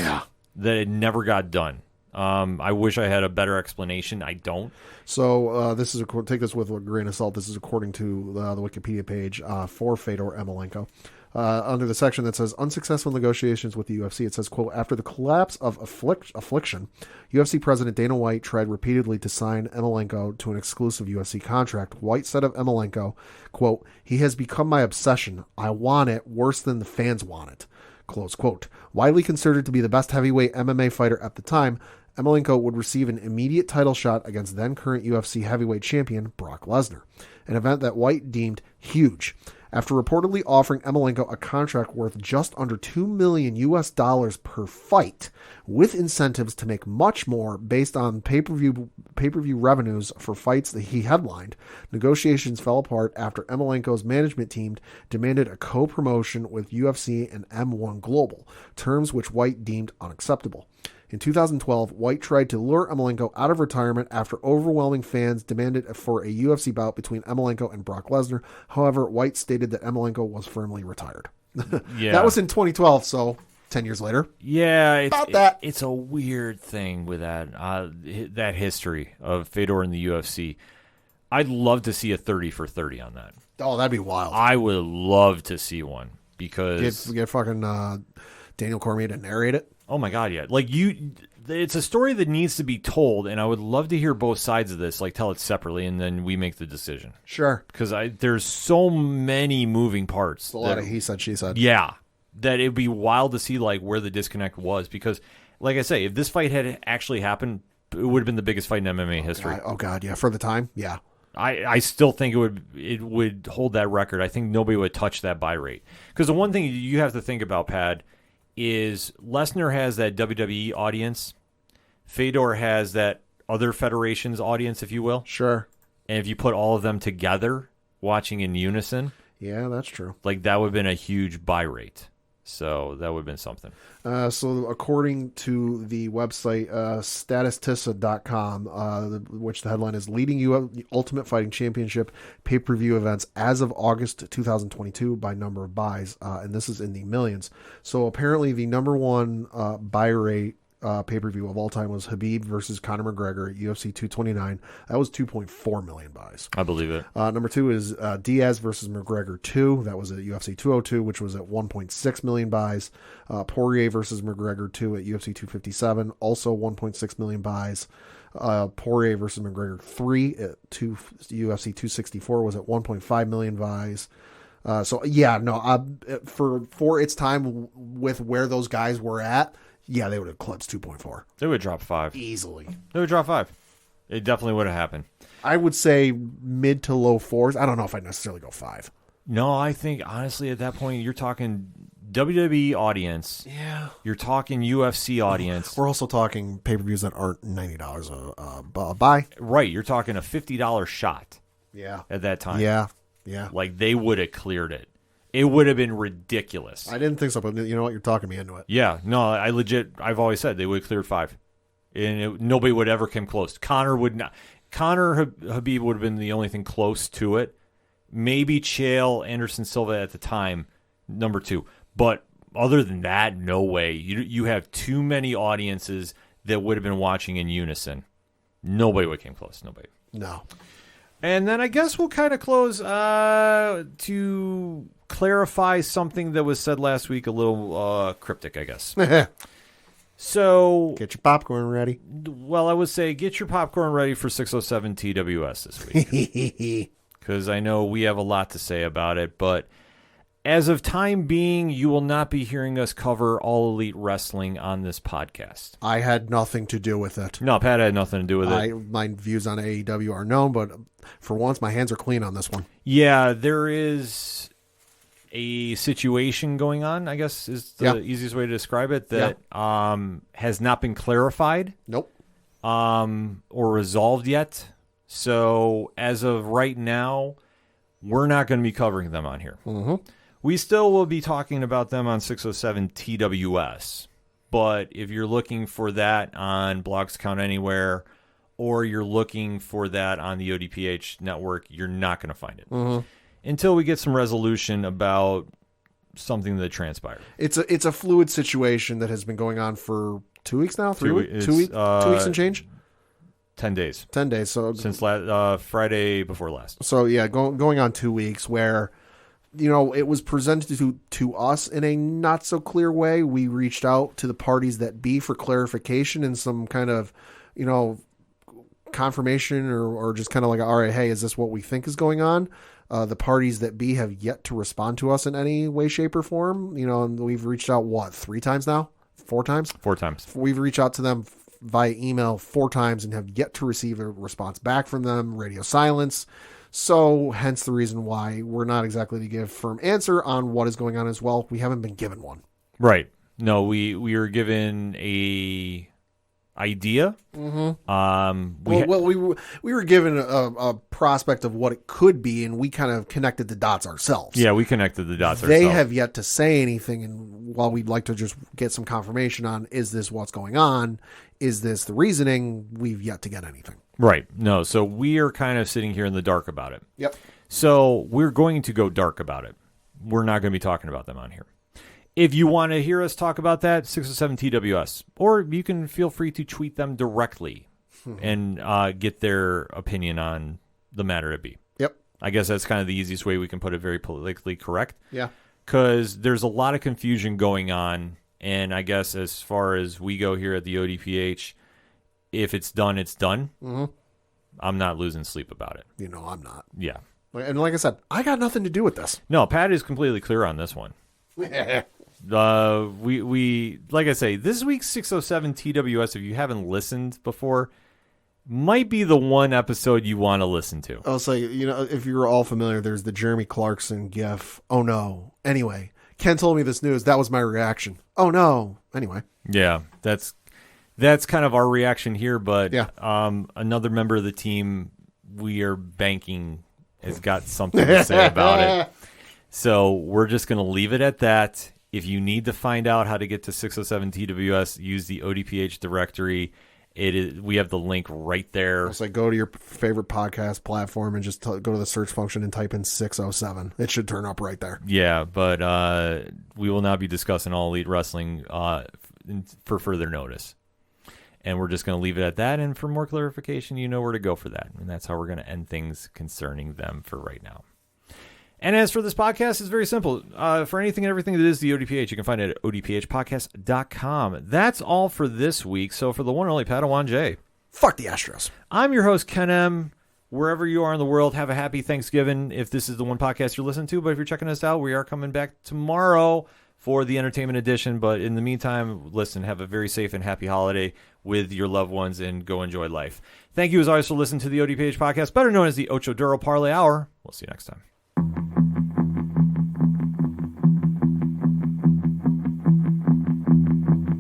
that it never got done. I wish I had a better explanation. I don't. So this is take this with a grain of salt. This is according to the Wikipedia page for Fedor Emelianenko. Under the section that says unsuccessful negotiations with the UFC, it says, quote, after the collapse of Affliction, UFC President Dana White tried repeatedly to sign Emelianenko to an exclusive UFC contract. White said of Emelianenko, quote, he has become my obsession. I want it worse than the fans want it. Close quote. Widely considered to be the best heavyweight MMA fighter at the time, Emelianenko would receive an immediate title shot against then-current UFC heavyweight champion Brock Lesnar, an event that White deemed huge. After reportedly offering Emelianenko a contract worth just under $2 million per fight, with incentives to make much more based on pay-per-view revenues for fights that he headlined, negotiations fell apart after Emelianenko's management team demanded a co-promotion with UFC and M1 Global, terms which White deemed unacceptable. In 2012, White tried to lure Emelianenko out of retirement after overwhelming fans demanded for a UFC bout between Emelianenko and Brock Lesnar. However, White stated that Emelianenko was firmly retired. That was in 2012, so 10 years later. Yeah, it's a weird thing with that history of Fedor in the UFC. I'd love to see a 30 for 30 on that. Oh, that'd be wild. I would love to see one because get fucking Daniel Cormier to narrate it. Oh my God, yeah. Like it's a story that needs to be told, and I would love to hear both sides of this, like tell it separately, and then we make the decision. Sure. Because there's so many moving parts. It's a lot of he said, she said. Yeah. That it'd be wild to see like where the disconnect was, because like I say, if this fight had actually happened, it would have been the biggest fight in MMA history. Oh God, yeah. For the time, yeah. I still think it would hold that record. I think nobody would touch that buy rate. Because the one thing you have to think about, Pad, is Lesnar has that WWE audience. Fedor has that other federation's audience, if you will. Sure. And if you put all of them together, watching in unison. Yeah, that's true. Like, that would have been a huge buy rate. So that would have been something. So according to the website statistissa.com, which the headline is leading Ultimate Fighting Championship pay-per-view events as of August 2022 by number of buys, and this is in the millions. So apparently the number one buy rate pay-per-view of all time was Khabib versus Conor McGregor at UFC 229. That was 2.4 million buys. I believe it. Number two is Diaz versus McGregor 2. That was at UFC 202, which was at 1.6 million buys. Poirier versus McGregor 2 at UFC 257, also 1.6 million buys. Poirier versus McGregor 3 at UFC 264 was at 1.5 million buys. For its time with where those guys were at, yeah, they would have eclipsed 2.4. They would drop 5. Easily. They would drop 5. It definitely would have happened. I would say mid to low 4s. I don't know if I'd necessarily go 5. No, I think, honestly, at that point, you're talking WWE audience. Yeah. You're talking UFC audience. We're also talking pay-per-views that aren't $90 a buy. Right. You're talking a $50 shot. Yeah. At that time. Yeah. Like, they would have cleared it. It would have been ridiculous. I didn't think so, but you know what? You're talking me into it. Yeah. No, I've always said they would have cleared 5. And nobody would ever come close. Conor would not. Conor Habib would have been the only thing close to it. Maybe Chael, Anderson Silva at the time, number 2. But other than that, no way. You have too many audiences that would have been watching in unison. Nobody would have came close. Nobody. No. And then I guess we'll kind of close to clarify something that was said last week, a little cryptic, I guess. So get your popcorn ready. Well, I would say get your popcorn ready for 607 TWS this week. Because I know we have a lot to say about it, but as of time being, you will not be hearing us cover All Elite Wrestling on this podcast. I had nothing to do with it. No, Pat had nothing to do with it. My views on AEW are known, but for once, my hands are clean on this one. Yeah, there is a situation going on, I guess is the easiest way to describe it, that has not been clarified. Nope. Or resolved yet. So as of right now, we're not going to be covering them on here. Mm-hmm. We still will be talking about them on 607 TWS. But if you're looking for that on Blogs Count Anywhere, or you're looking for that on the ODPH network, you're not going to find it. Mm-hmm. Until we get some resolution about something that transpired. It's a fluid situation that has been going on for 2 weeks now? 3 weeks? 2 weeks and change? 10 days. 10 days. So since Friday before last. So yeah, going on 2 weeks where, it was presented to us in a not so clear way. We reached out to the parties that be for clarification and some kind of, confirmation or just kind of like, all right, hey, is this what we think is going on? The parties that be have yet to respond to us in any way, shape, or form. And we've reached out, 3 times now? 4 times? 4 times. We've reached out to them via email 4 times and have yet to receive a response back from them. Radio silence. So hence the reason why we're not exactly to give firm answer on what is going on as well. We haven't been given one. Right. No, we were given a idea. Mm-hmm. We were given a prospect of what it could be, and we kind of connected the dots ourselves. Yeah, we connected the dots They ourselves. have yet to say anything, and while we'd like to just get some confirmation on, is this what's going on? Is this the reasoning? We've yet to get anything. Right. No, so we are kind of sitting here in the dark about it. Yep. So we're going to go dark about it. We're not going to be talking about them on here. If you want to hear us talk about that, 607 TWS. Or you can feel free to tweet them directly and get their opinion on the matter to be. Yep. I guess that's kind of the easiest way we can put it, very politically correct. Yeah. Because there's a lot of confusion going on. And I guess as far as we go here at the ODPH, if it's done, it's done. Mm-hmm. I'm not losing sleep about it. I'm not. Yeah. And like I said, I got nothing to do with this. No, Pat is completely clear on this one. We like I say, this week's 607 TWS, if you haven't listened before, might be the one episode you want to listen to. I'll say, if you're all familiar, there's the Jeremy Clarkson gif. Oh no. Anyway, Ken told me this news. That was my reaction. Oh no. Anyway. Yeah, that's kind of our reaction here, but another member of the team we are banking has got something to say about it. So we're just going to leave it at that. If you need to find out how to get to 607 TWS, use the ODPH directory. We have the link right there. It's like go to your favorite podcast platform and just go to the search function and type in 607. It should turn up right there. Yeah, but we will not be discussing All Elite Wrestling for further notice. And we're just going to leave it at that. And for more clarification, you know where to go for that. And that's how we're going to end things concerning them for right now. And as for this podcast, it's very simple. For anything and everything that is the ODPH, you can find it at odphpodcast.com. That's all for this week. So for the one and only Padawan J. Fuck the Astros. I'm your host, Ken M. Wherever you are in the world, have a happy Thanksgiving if this is the one podcast you're listening to. But if you're checking us out, we are coming back tomorrow for the entertainment edition. But in the meantime, listen, have a very safe and happy holiday with your loved ones and go enjoy life. Thank you as always for listening to the ODPH podcast, better known as the Ocho Duro Parlay Hour. We'll see you next time.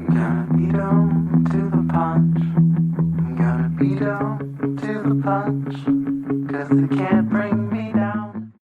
Gonna beat 'em to the punch. I'm gonna beat 'em to the punch.